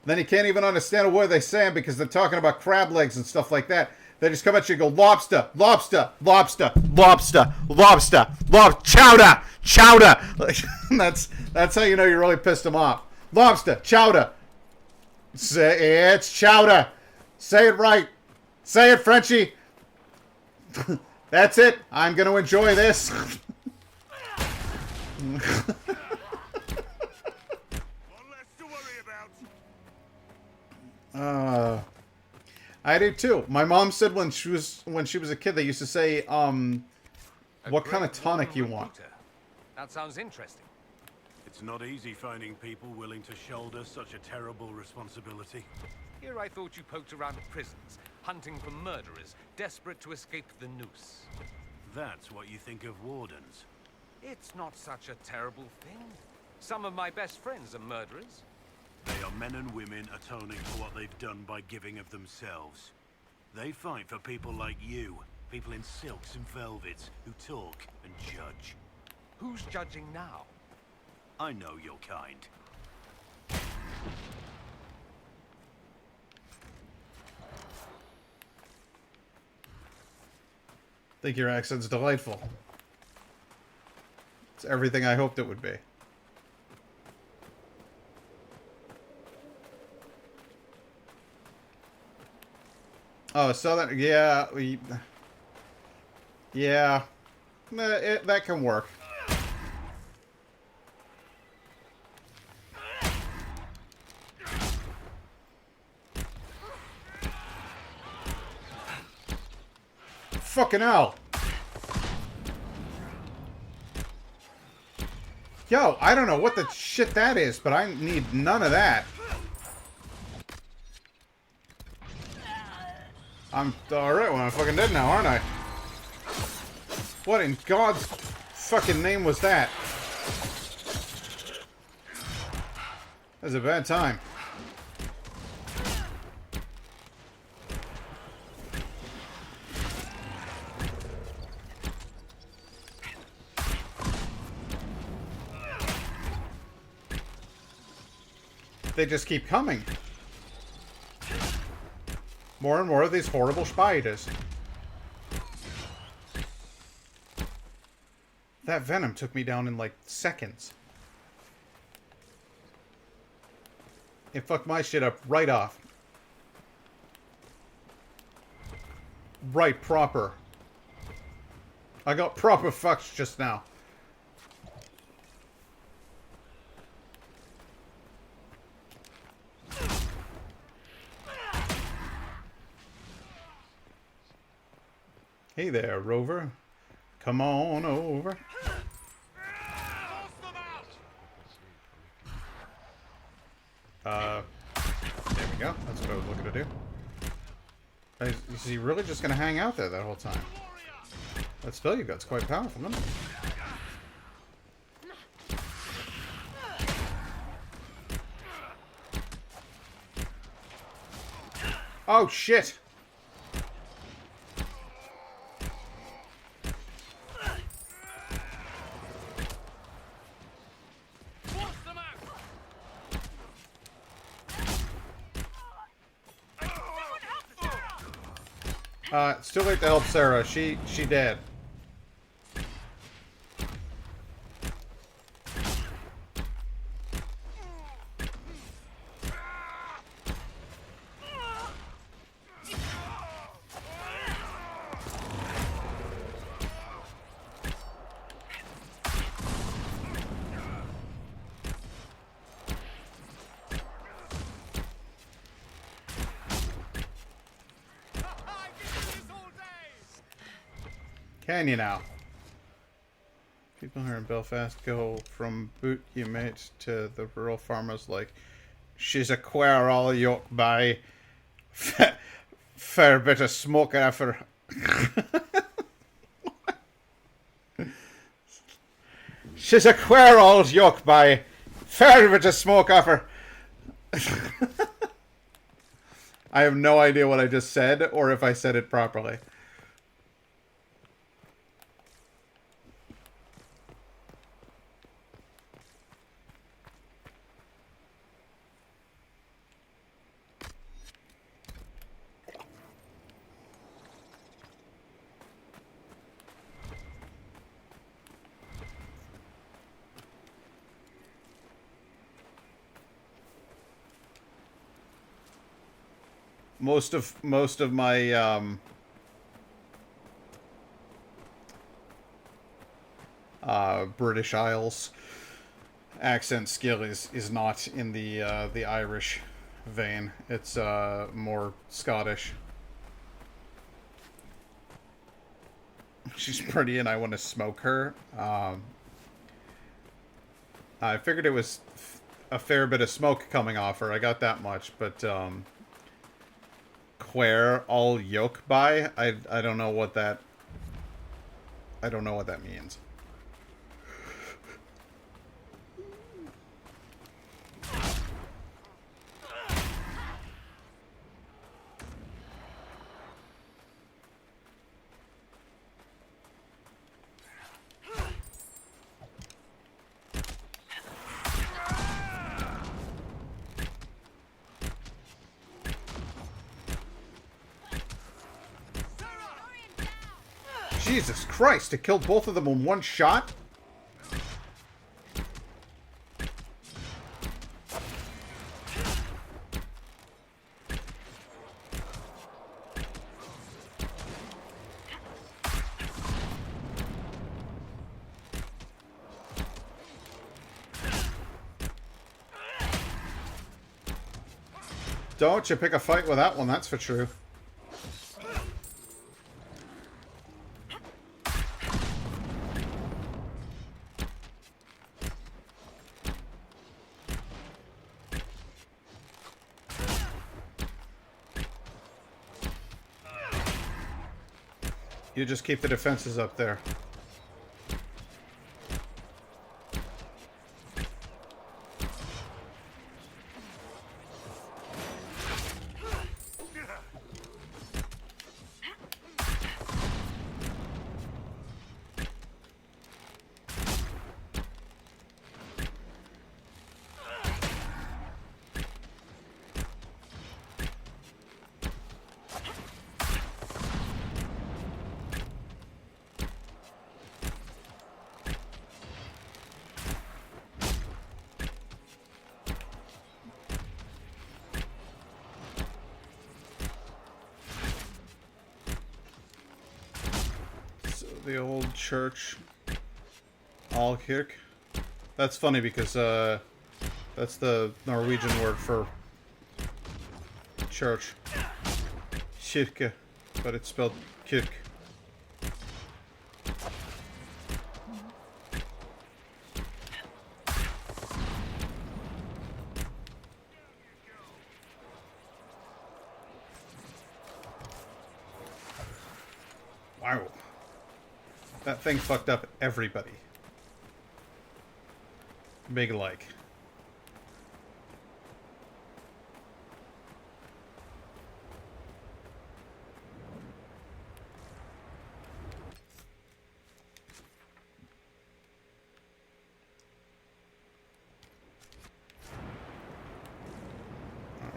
Then you can't even understand a word they're saying because they're talking about crab legs and stuff like that. They just come at you and go, lobster, lobster, lobster, lobster, lobster, chowder, chowder. That's how you know you really pissed them off. Lobster, chowder. Say it's chowder. Say it right. Say it, Frenchie. That's it. I'm going to enjoy this. One less to worry about. I do too. My mom said when she was a kid, they used to say, "What kind of tonic you want?" That sounds interesting. It's not easy finding people willing to shoulder such a terrible responsibility. Here I thought you poked around prisons, hunting for murderers, desperate to escape the noose. That's what you think of wardens. It's not such a terrible thing. Some of my best friends are murderers. They are men and women atoning for what they've done by giving of themselves. They fight for people like you, people in silks and velvets, who talk and judge. Who's judging now? I know your kind. I think your accent's delightful. It's everything I hoped it would be. Oh, Southern, yeah, yeah, that can work. Fucking hell. Yo, I don't know what the shit that is, but I need none of that. I'm alright when I'm fucking dead now, aren't I? What in God's fucking name was that? That was a bad time. they just keep coming. More and more of these horrible spiders. That venom took me down in like seconds. It fucked my shit up right off. Right, proper. I got proper fucked just now. Hey there, Rover. Come on over. There we go. That's what I was looking to do. Is he really just gonna hang out there that whole time? That spell you got's quite powerful, isn't it? Oh, shit! It's too late to help Sarah. She dead. Can you now? People here in Belfast go from boot you mate to the rural farmers like, she's a queer all yoke by fair bit of smoke after. She's a queer old yoke by fair bit of smoke after. I have no idea what I just said or if I said it properly. Most of my British Isles accent skill is not in the Irish vein. It's more Scottish. She's pretty and I want to smoke her. I figured it was a fair bit of smoke coming off her. I got that much, but queer all yoke by, I don't know what that means. Jesus Christ, it killed both of them in one shot? Don't you pick a fight with that one, that's for true. You just keep the defenses up there. the old church. Allkirk. That's funny because that's the Norwegian word for church. Kirke, but it's spelled kirk. Wow. That thing fucked up everybody. Big like.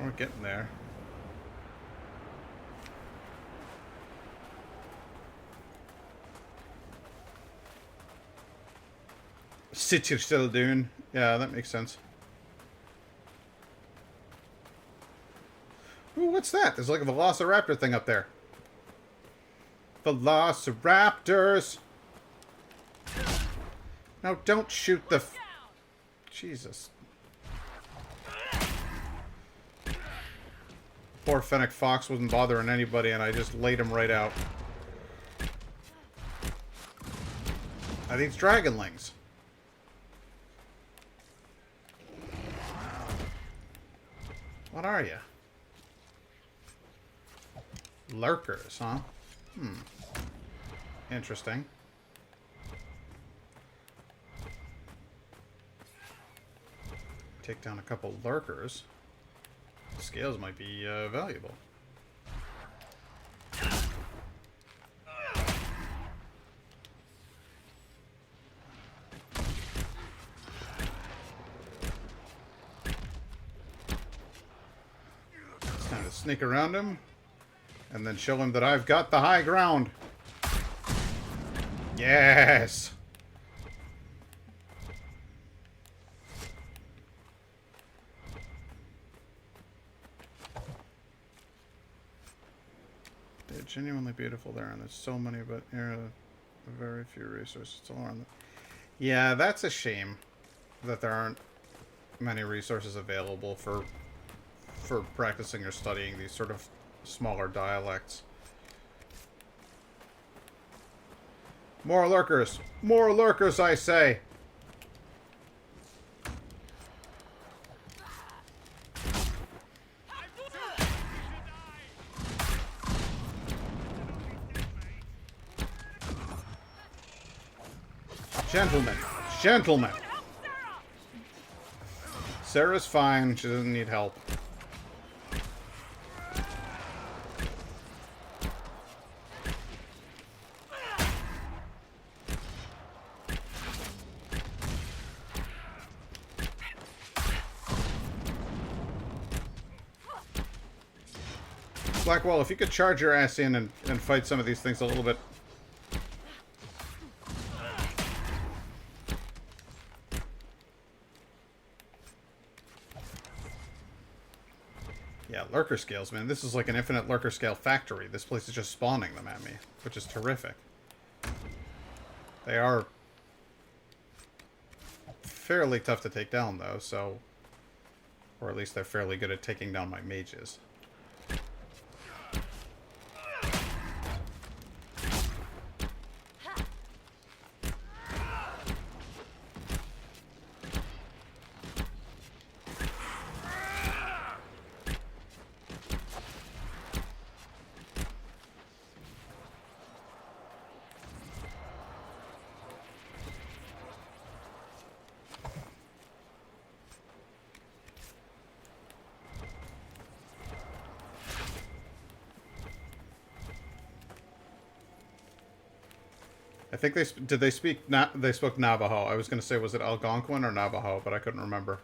We're getting there. Sit you're still doing. Yeah, that makes sense. Ooh, what's that? There's like a velociraptor thing up there. Velociraptors! No, don't shoot the... Jesus. Poor Fennec Fox wasn't bothering anybody and I just laid him right out. I think it's dragonlings. What are you? Lurkers, huh? Interesting. Take down a couple lurkers. Scales might be valuable. It's time to sneak around him and then show him that I've got the high ground. Yes! They're genuinely beautiful there, and there's so many, but very few resources to learn. Yeah, that's a shame that there aren't many resources available for practicing or studying these sort of smaller dialects. More lurkers! More lurkers, I say! Gentlemen. Gentlemen. Sarah's fine. She doesn't need help. Blackwell, if you could charge your ass in and fight some of these things a little bit. Yeah, lurker scales, man. This is like an infinite lurker scale factory. This place is just spawning them at me, which is terrific. They are fairly tough to take down, though, so... Or at least they're fairly good at taking down my mages. I think they spoke Navajo. I was going to say, was it Algonquin or Navajo, but I couldn't remember.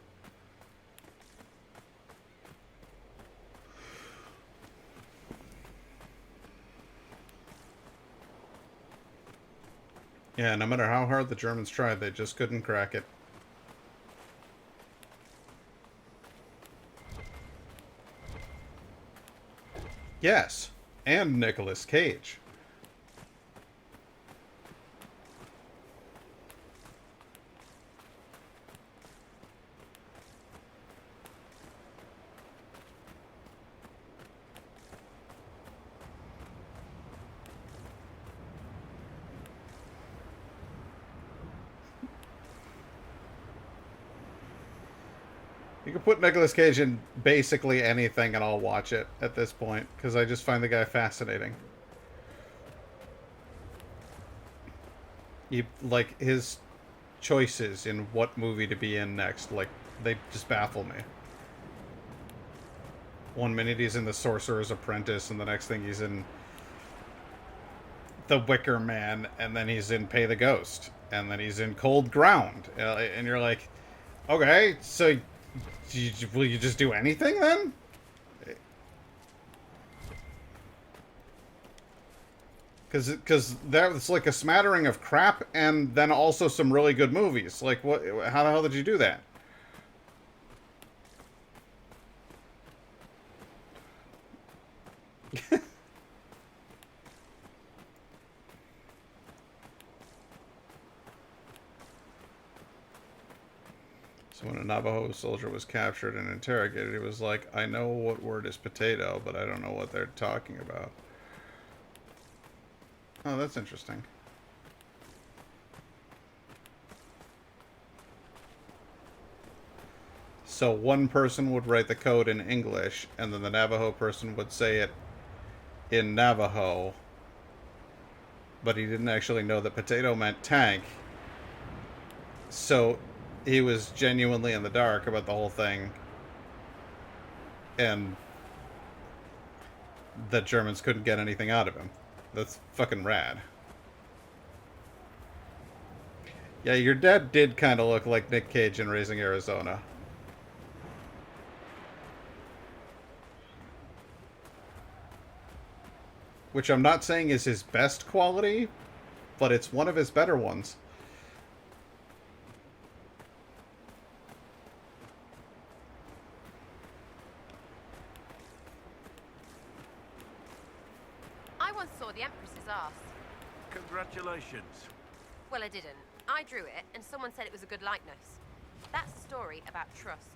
Yeah, no matter how hard the Germans tried, they just couldn't crack it. Yes, and Nicolas Cage. You can put Nicolas Cage in basically anything and I'll watch it at this point, because I just find the guy fascinating. Like, his choices in what movie to be in next, like, they just baffle me. One minute he's in The Sorcerer's Apprentice, and the next thing he's in The Wicker Man, and then he's in Pay the Ghost, and then he's in Cold Ground. And you're like, okay, so will you just do anything then? Because that's like a smattering of crap and then also some really good movies. Like, what? How the hell did you do that? So when a Navajo soldier was captured and interrogated, he was like, I know what word is potato, but I don't know what they're talking about. Oh, that's interesting. So one person would write the code in English, and then the Navajo person would say it in Navajo, but he didn't actually know that potato meant tank. So he was genuinely in the dark about the whole thing, and the Germans couldn't get anything out of him. That's fucking rad. Yeah, your dad did kind of look like Nick Cage in Raising Arizona. Which I'm not saying is his best quality, but it's one of his better ones. I once saw the Empress's arse. Congratulations. Well, I didn't. I drew it, and someone said it was a good likeness. That's a story about trust.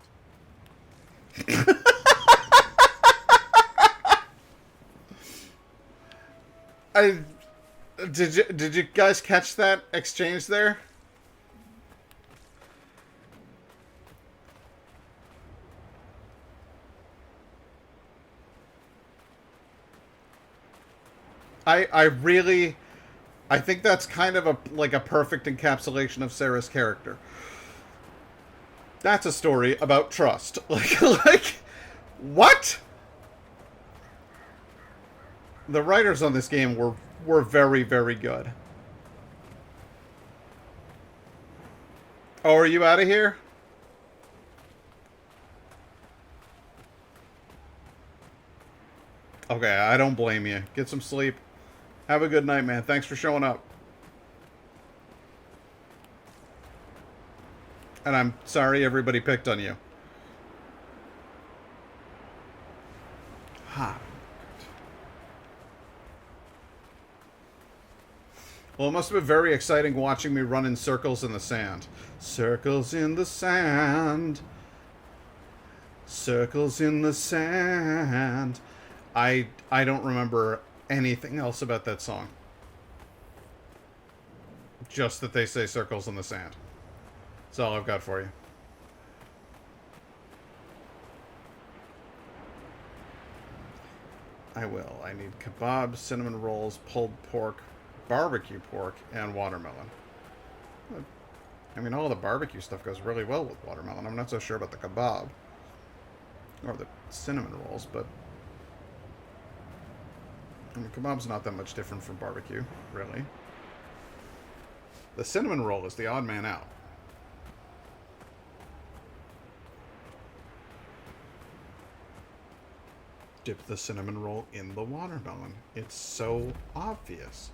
Did you guys catch that exchange there? I think that's kind of a perfect encapsulation of Sarah's character. That's a story about trust. Like what? The writers on this game were very, very good. Oh, are you out of here? Okay, I don't blame you. Get some sleep. Have a good night, man. Thanks for showing up. And I'm sorry everybody picked on you. Ha. Well, it must have been very exciting watching me run in circles in the sand. Circles in the sand. Circles in the sand. I don't remember anything else about that song. Just that they say circles in the sand. That's all I've got for you. I will. I need kebabs, cinnamon rolls, pulled pork, barbecue pork, and watermelon. I mean, all the barbecue stuff goes really well with watermelon. I'm not so sure about the kebab. Or the cinnamon rolls, but... I mean, kebab's not that much different from barbecue, really. The cinnamon roll is the odd man out. Dip the cinnamon roll in the watermelon. It's so obvious.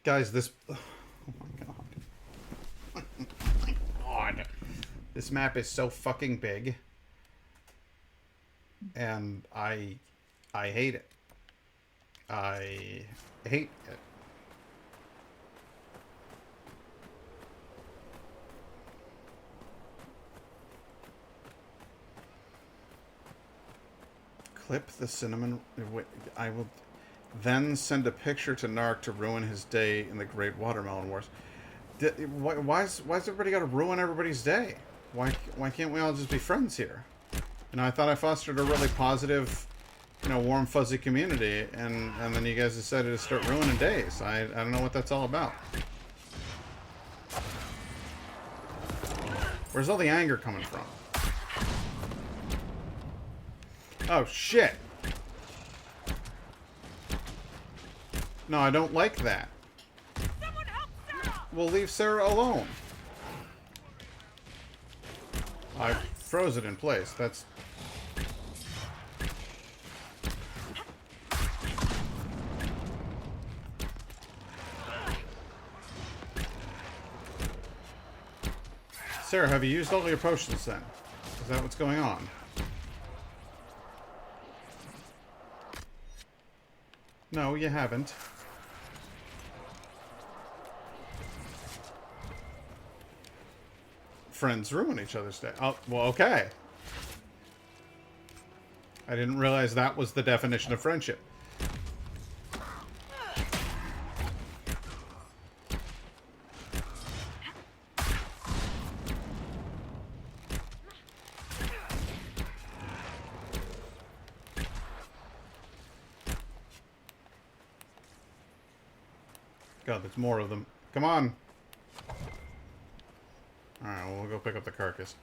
Guys, this... Oh my god. Oh my god. This map is so fucking big. And I hate it. I hate it. Clip the cinnamon... I will... Then send a picture to Narc to ruin his day in the Great Watermelon Wars. Why's everybody got to ruin everybody's day? Why can't we all just be friends here? You know, I thought I fostered a really positive, you know, warm, fuzzy community, and then you guys decided to start ruining days. I don't know what that's all about. Where's all the anger coming from? Oh, shit. No, I don't like that. Someone help Sarah! We'll leave Sarah alone. I froze it in place. That's... Sarah, have you used all your potions then? Is that what's going on? No, you haven't. Friends ruin each other's day. Oh, well, okay. I didn't realize that was the definition of friendship. God, there's more of them. Come on. Alright, well, we'll go pick up the carcass.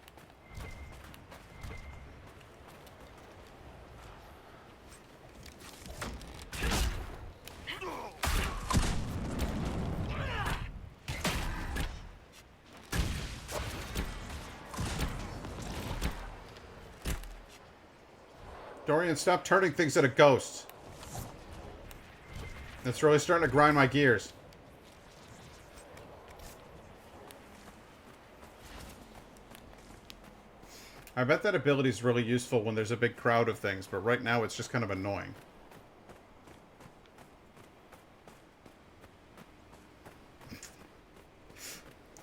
Dorian, stop turning things into ghosts. That's really starting to grind my gears. I bet that ability is really useful when there's a big crowd of things, but right now it's just kind of annoying.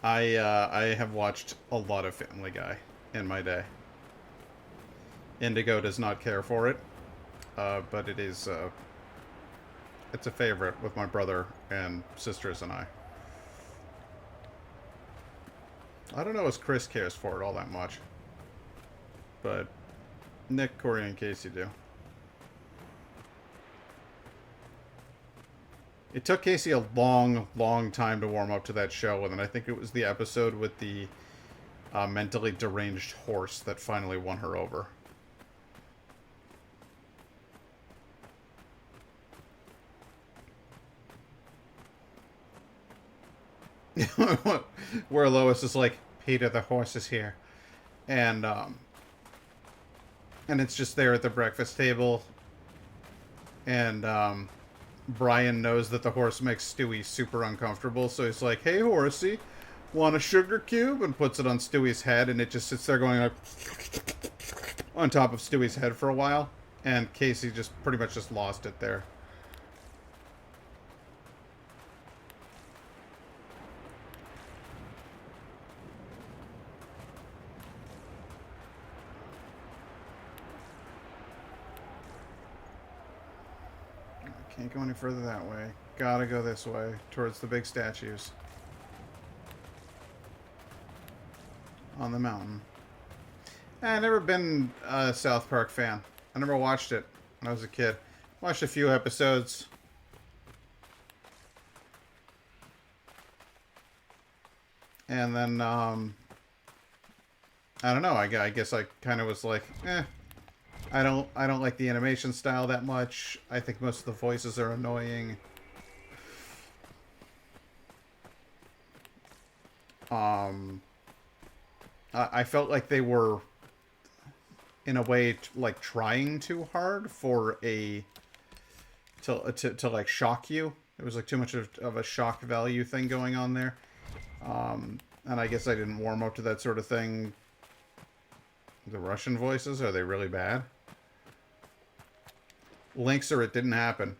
I have watched a lot of Family Guy in my day. Indigo does not care for it, but it is it's a favorite with my brother and sisters and I. I don't know if Chris cares for it all that much. But Nick, Corey, and Casey do. It took Casey a long, long time to warm up to that show, and then I think it was the episode with the mentally deranged horse that finally won her over. Where Lois is like, Peter, the horse is here. And it's just there at the breakfast table. And Brian knows that the horse makes Stewie super uncomfortable. So he's like, hey, horsey, want a sugar cube? And puts it on Stewie's head. And it just sits there going like on top of Stewie's head for a while. And Casey just pretty much just lost it there. Can't go any further that way. Gotta go this way, towards the big statues. On the mountain. I've never been a South Park fan. I never watched it when I was a kid. Watched a few episodes. And then, I don't know, I guess I kind of was like, I don't like the animation style that much. I think most of the voices are annoying. I felt like they were, in a way, like trying too hard for to like shock you. There was like too much of a shock value thing going on there. And I guess I didn't warm up to that sort of thing. The Russian voices, are they really bad? Links or it didn't happen.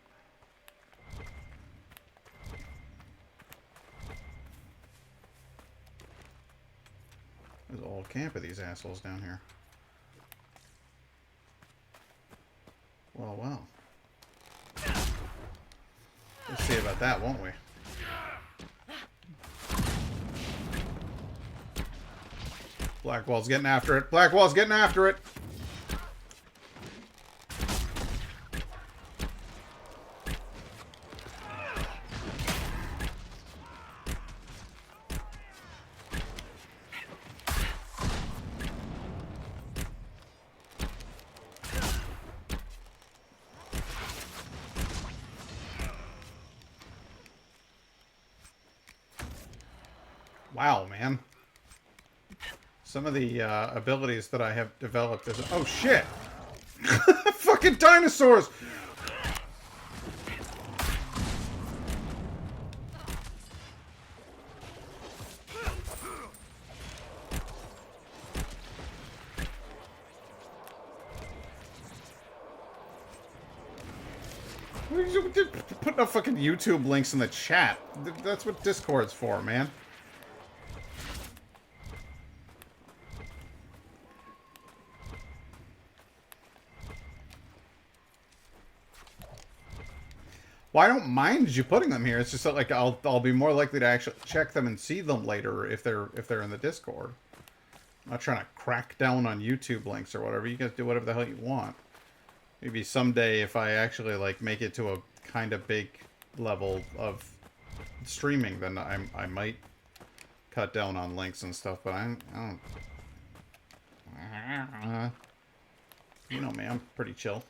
There's a whole camp of these assholes down here. Well, well. about that, won't we? Blackwall's getting after it. Blackwall's getting after it. Wow, man. Some of the abilities that I have developed is... Oh, shit! Fucking dinosaurs! Putting up fucking YouTube links in the chat. That's what Discord's for, man. Well, I don't mind you putting them here. It's just that, like, I'll be more likely to actually check them and see them later if they're in the Discord. I'm not trying to crack down on YouTube links or whatever. You guys do whatever the hell you want. Maybe someday if I actually like make it to a kind of big level of streaming, then I might cut down on links and stuff. But I don't. You know me, I'm pretty chill.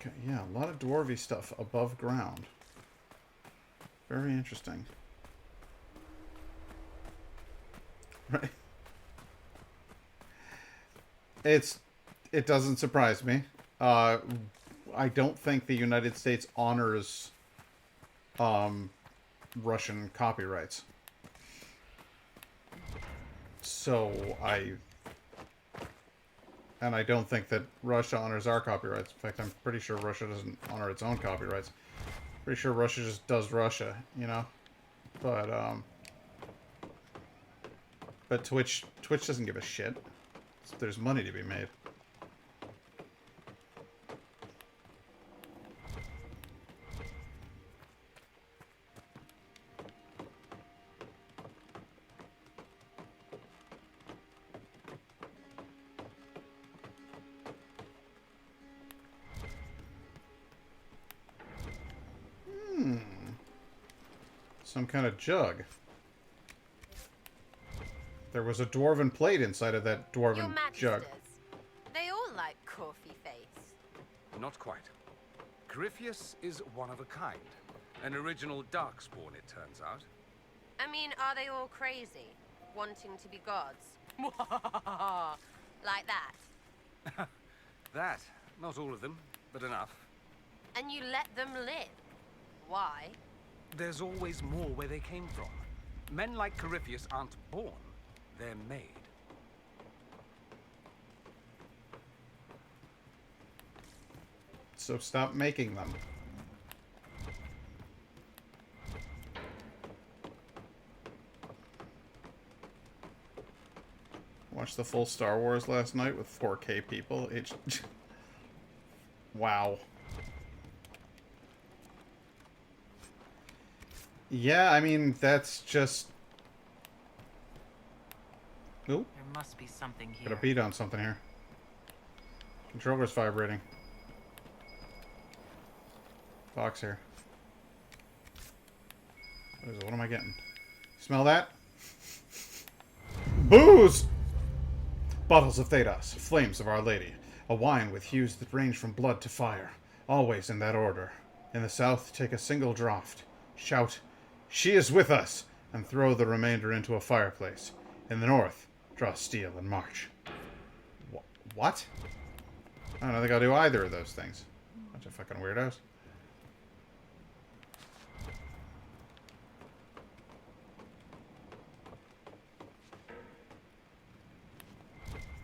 Okay, yeah, a lot of dwarvy stuff above ground. Very interesting. Right. It doesn't surprise me. I don't think the United States honors Russian copyrights. So And I don't think that Russia honors our copyrights. In fact, I'm pretty sure Russia doesn't honor its own copyrights. Pretty sure Russia just does Russia, you know? But Twitch doesn't give a shit. There's money to be made. Some kind of jug. There was a dwarven plate inside of that dwarven jug. They all like coffee face. Not quite. Corypheus is one of a kind. An original darkspawn, it turns out. I mean, are they all crazy? Wanting to be gods? Like that? That. Not all of them, but enough. And you let them live? Why? There's always more where they came from. Men like Corypheus aren't born, they're made. So stop making them. Watched the full Star Wars last night with 4K people. It's... Wow. Yeah, I mean, that's just... Ooh. There must be something here. Got a beat on something here. Controller's vibrating. Box here. What is it? What am I getting? Smell that? Booze! Bottles of Thedas, flames of Our Lady. A wine with hues that range from blood to fire. Always in that order. In the south, take a single draught. Shout, "She is with us!" and throw the remainder into a fireplace. In the north, draw steel and march. What? I don't think I'll do either of those things. Bunch of fucking weirdos.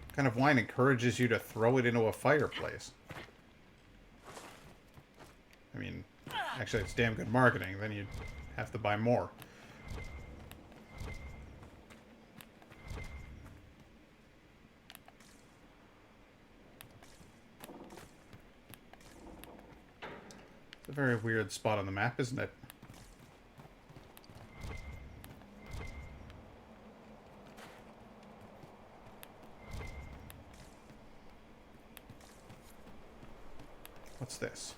What kind of wine encourages you to throw it into a fireplace? I mean, Actually, it's damn good marketing. Then you'd have to buy more. It's a very weird spot on the map, isn't it? What's this?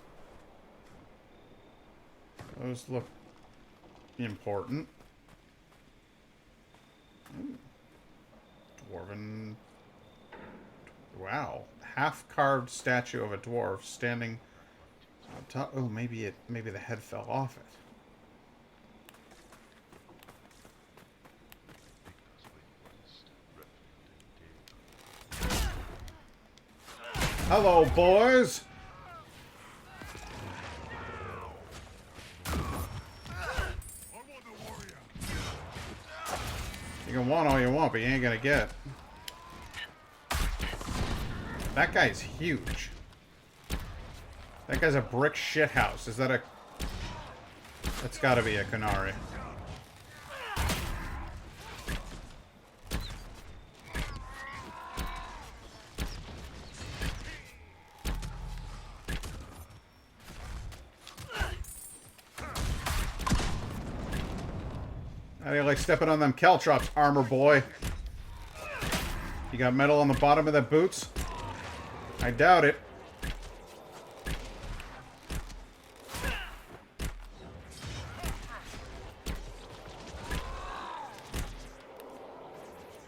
Those look important. Ooh. Dwarven. Wow. Half-carved statue of a dwarf standing on top. Oh, maybe the head fell off it. Hello, boys! You can want all you want, but you ain't gonna get. That guy's huge. That guy's a brick shithouse. Is that a... That's gotta be a Kunari. How do you like stepping on them caltrops, armor boy? You got metal on the bottom of the boots? I doubt it.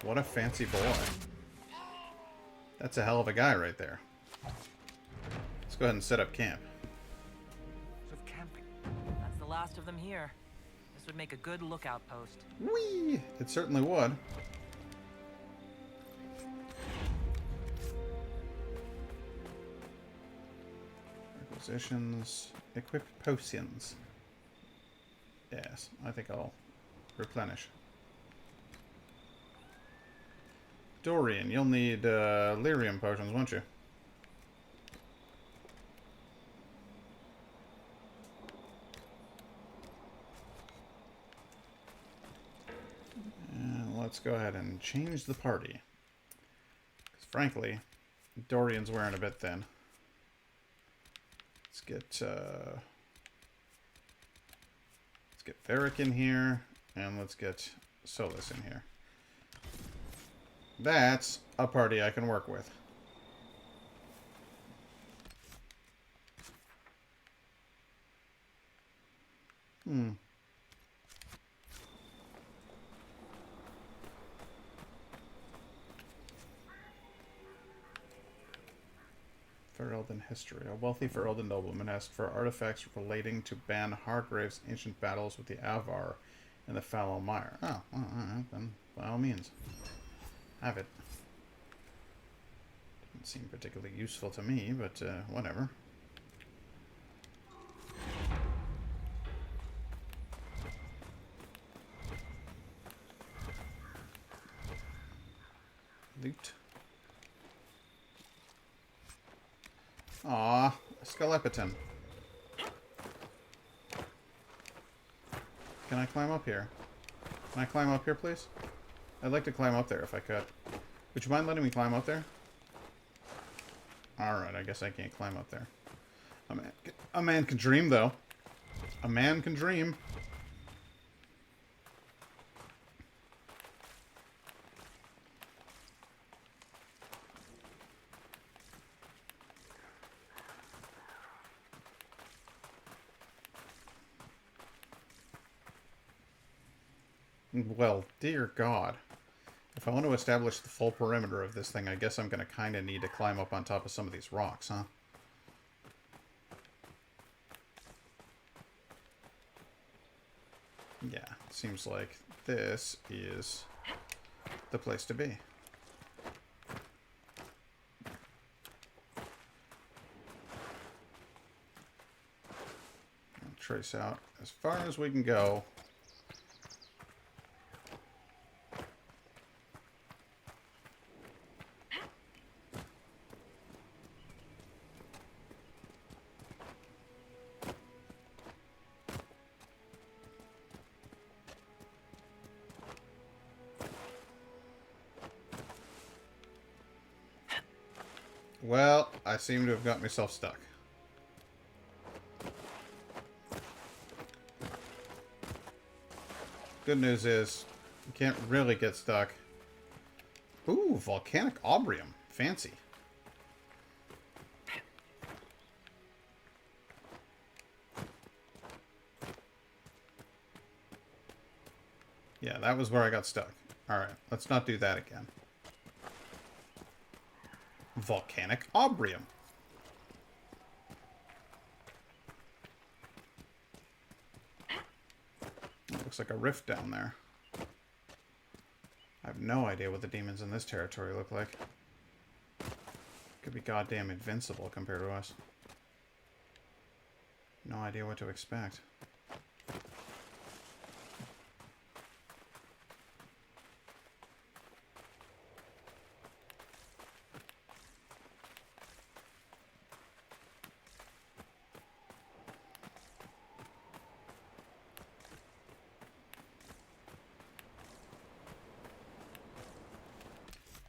What a fancy boy. That's a hell of a guy right there. Let's go ahead and set up camp. That's the last of them here. This would make a good lookout post. Whee! It certainly would. Requisitions. Equip potions. Yes, I think I'll replenish. Dorian, you'll need lyrium potions, won't you? And let's go ahead and change the party. Because frankly, Dorian's wearing a bit thin. Let's get Varric in here, and let's get Solus in here. That's a party I can work with. Ferelden history. A wealthy Ferelden nobleman asked for artifacts relating to Ban Hargrave's ancient battles with the Avar in the Fallow Mire. Oh, well, alright, then by all means. Have it. Didn't seem particularly useful to me, but whatever. Loot. Aw, Skeleton. Can I climb up here? Can I climb up here, please? I'd like to climb up there if I could. Would you mind letting me climb up there? Alright, I guess I can't climb up there. A man can dream, though. A man can dream. Well, dear God. If I want to establish the full perimeter of this thing, I guess I'm going to kind of need to climb up on top of some of these rocks, huh? Yeah, seems like this is the place to be. I'll trace out as far as we can go. Well, I seem to have got myself stuck. Good news is, you can't really get stuck. Ooh, volcanic aubrium. Fancy. Yeah, that was where I got stuck. Alright, let's not do that again. Volcanic aubrium. Looks like a rift down there. I have no idea what the demons in this territory look like. Could be goddamn invincible compared to us. No idea what to expect.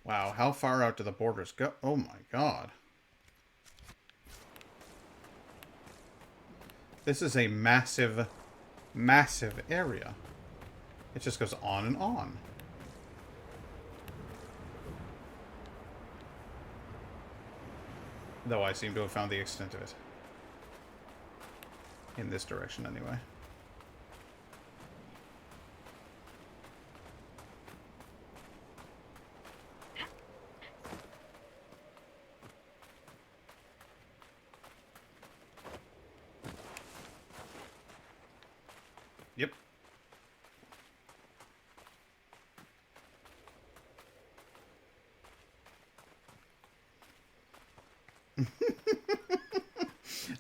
Wow, how far out do the borders go? Oh my god. This is a massive, massive area. It just goes on and on. Though I seem to have found the extent of it. In this direction, anyway. Yep.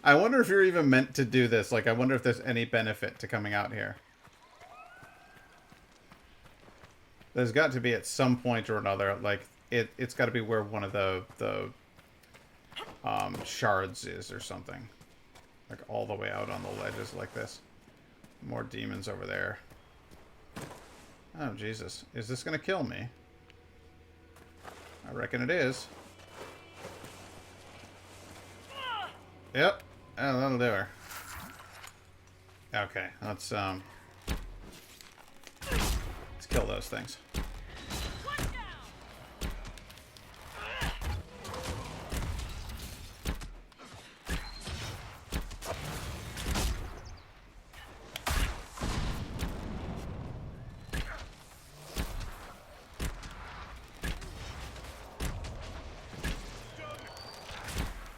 I wonder if you're even meant to do this. Like, I wonder if there's any benefit to coming out here. There's got to be at some point or another. Like, it's got to be where one of the shards is or something. Like, all the way out on the ledges like this. More demons over there. Oh, Jesus. Is this going to kill me? I reckon it is. Yep. Oh, that'll do her. Okay, let's kill those things.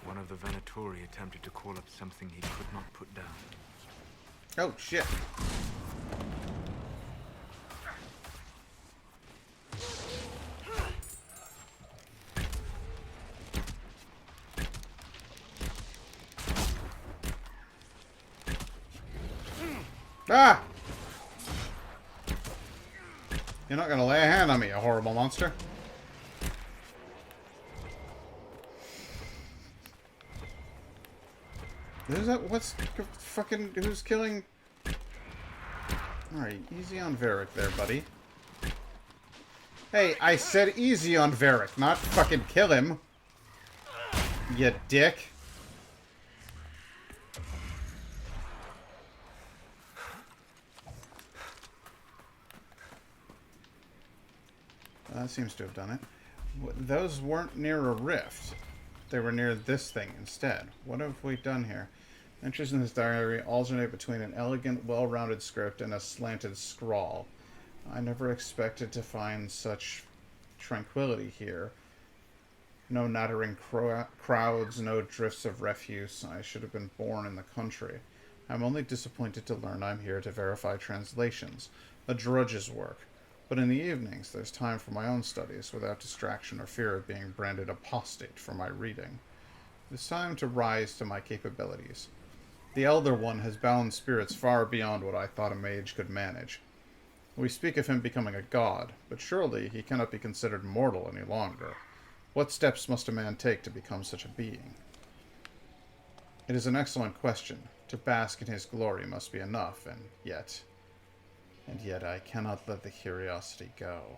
One of the Venatori attempted to call up something he could not put down. Oh, shit. Ah! You're not gonna lay a hand on me, you horrible monster. Who's that? What's fucking... Who's killing... Alright, easy on Varric there, buddy. Hey, I said easy on Varric, not fucking kill him. You dick. That seems to have done it. Those weren't near a rift. They were near this thing instead. What have we done here? Entries in this diary alternate between an elegant, well-rounded script and a slanted scrawl. I never expected to find such tranquility here. No nattering crowds, no drifts of refuse. I should have been born in the country. I'm only disappointed to learn I'm here to verify translations. A drudge's work. But in the evenings, there's time for my own studies, without distraction or fear of being branded apostate for my reading. It's time to rise to my capabilities. The Elder One has bound spirits far beyond what I thought a mage could manage. We speak of him becoming a god, but surely he cannot be considered mortal any longer. What steps must a man take to become such a being? It is an excellent question. To bask in his glory must be enough, and yet I cannot let the curiosity go.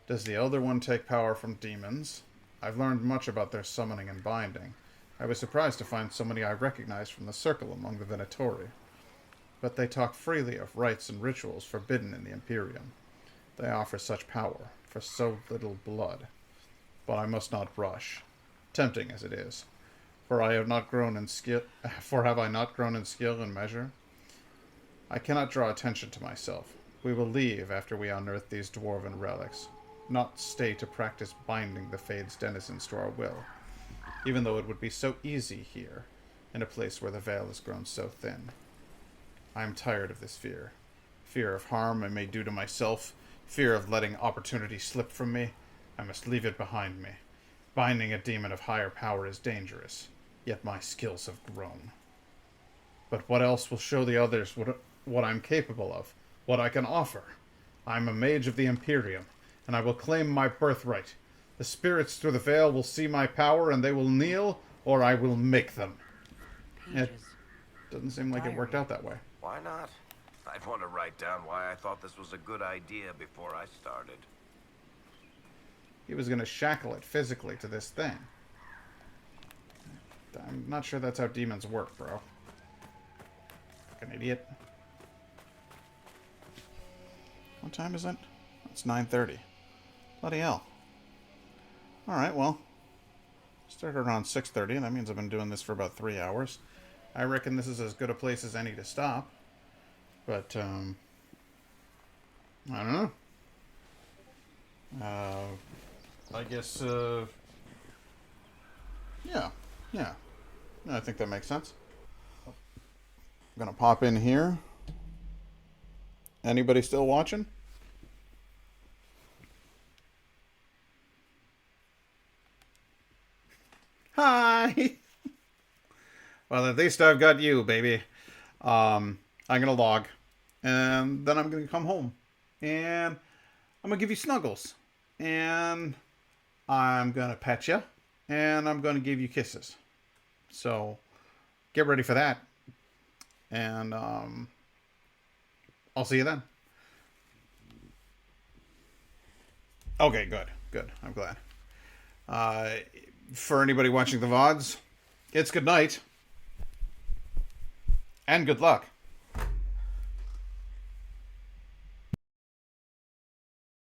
Does the Elder One take power from demons? I've learned much about their summoning and binding. I was surprised to find so many I recognized from the circle among the Venatori. But they talk freely of rites and rituals forbidden in the Imperium. They offer such power for so little blood. But I must not rush, tempting as it is. For I have not grown in skill. For have I not grown in skill and measure? I cannot draw attention to myself. We will leave after we unearth these dwarven relics, not stay to practice binding the Fade's denizens to our will, even though it would be so easy here, in a place where the veil has grown so thin. I am tired of this fear. Fear of harm I may do to myself, fear of letting opportunity slip from me. I must leave it behind me. Binding a demon of higher power is dangerous, yet my skills have grown. But what else will show the others what I'm capable of, what I can offer? I am a mage of the Imperium, and I will claim my birthright. The spirits through the veil will see my power, and they will kneel, or I will make them. It doesn't seem like it worked out that way. Why not? I'd want to write down why I thought this was a good idea before I started. He was going to shackle it physically to this thing. I'm not sure that's how demons work, bro. Fucking idiot. What time is it? It's 9:30. Bloody hell. Alright, well. Started around 6:30, and that means I've been doing this for about 3 hours. I reckon this is as good a place as any to stop. But, I don't know. I guess, yeah. I think that makes sense. I'm gonna pop in here. Anybody still watching? Hi! Well, at least I've got you, baby. I'm gonna log. And then I'm gonna come home. And I'm gonna give you snuggles. And I'm gonna pet you. And I'm gonna give you kisses. So, get ready for that. And, I'll see you then. Okay, good. I'm glad. For anybody watching the VODs, it's good night. And good luck.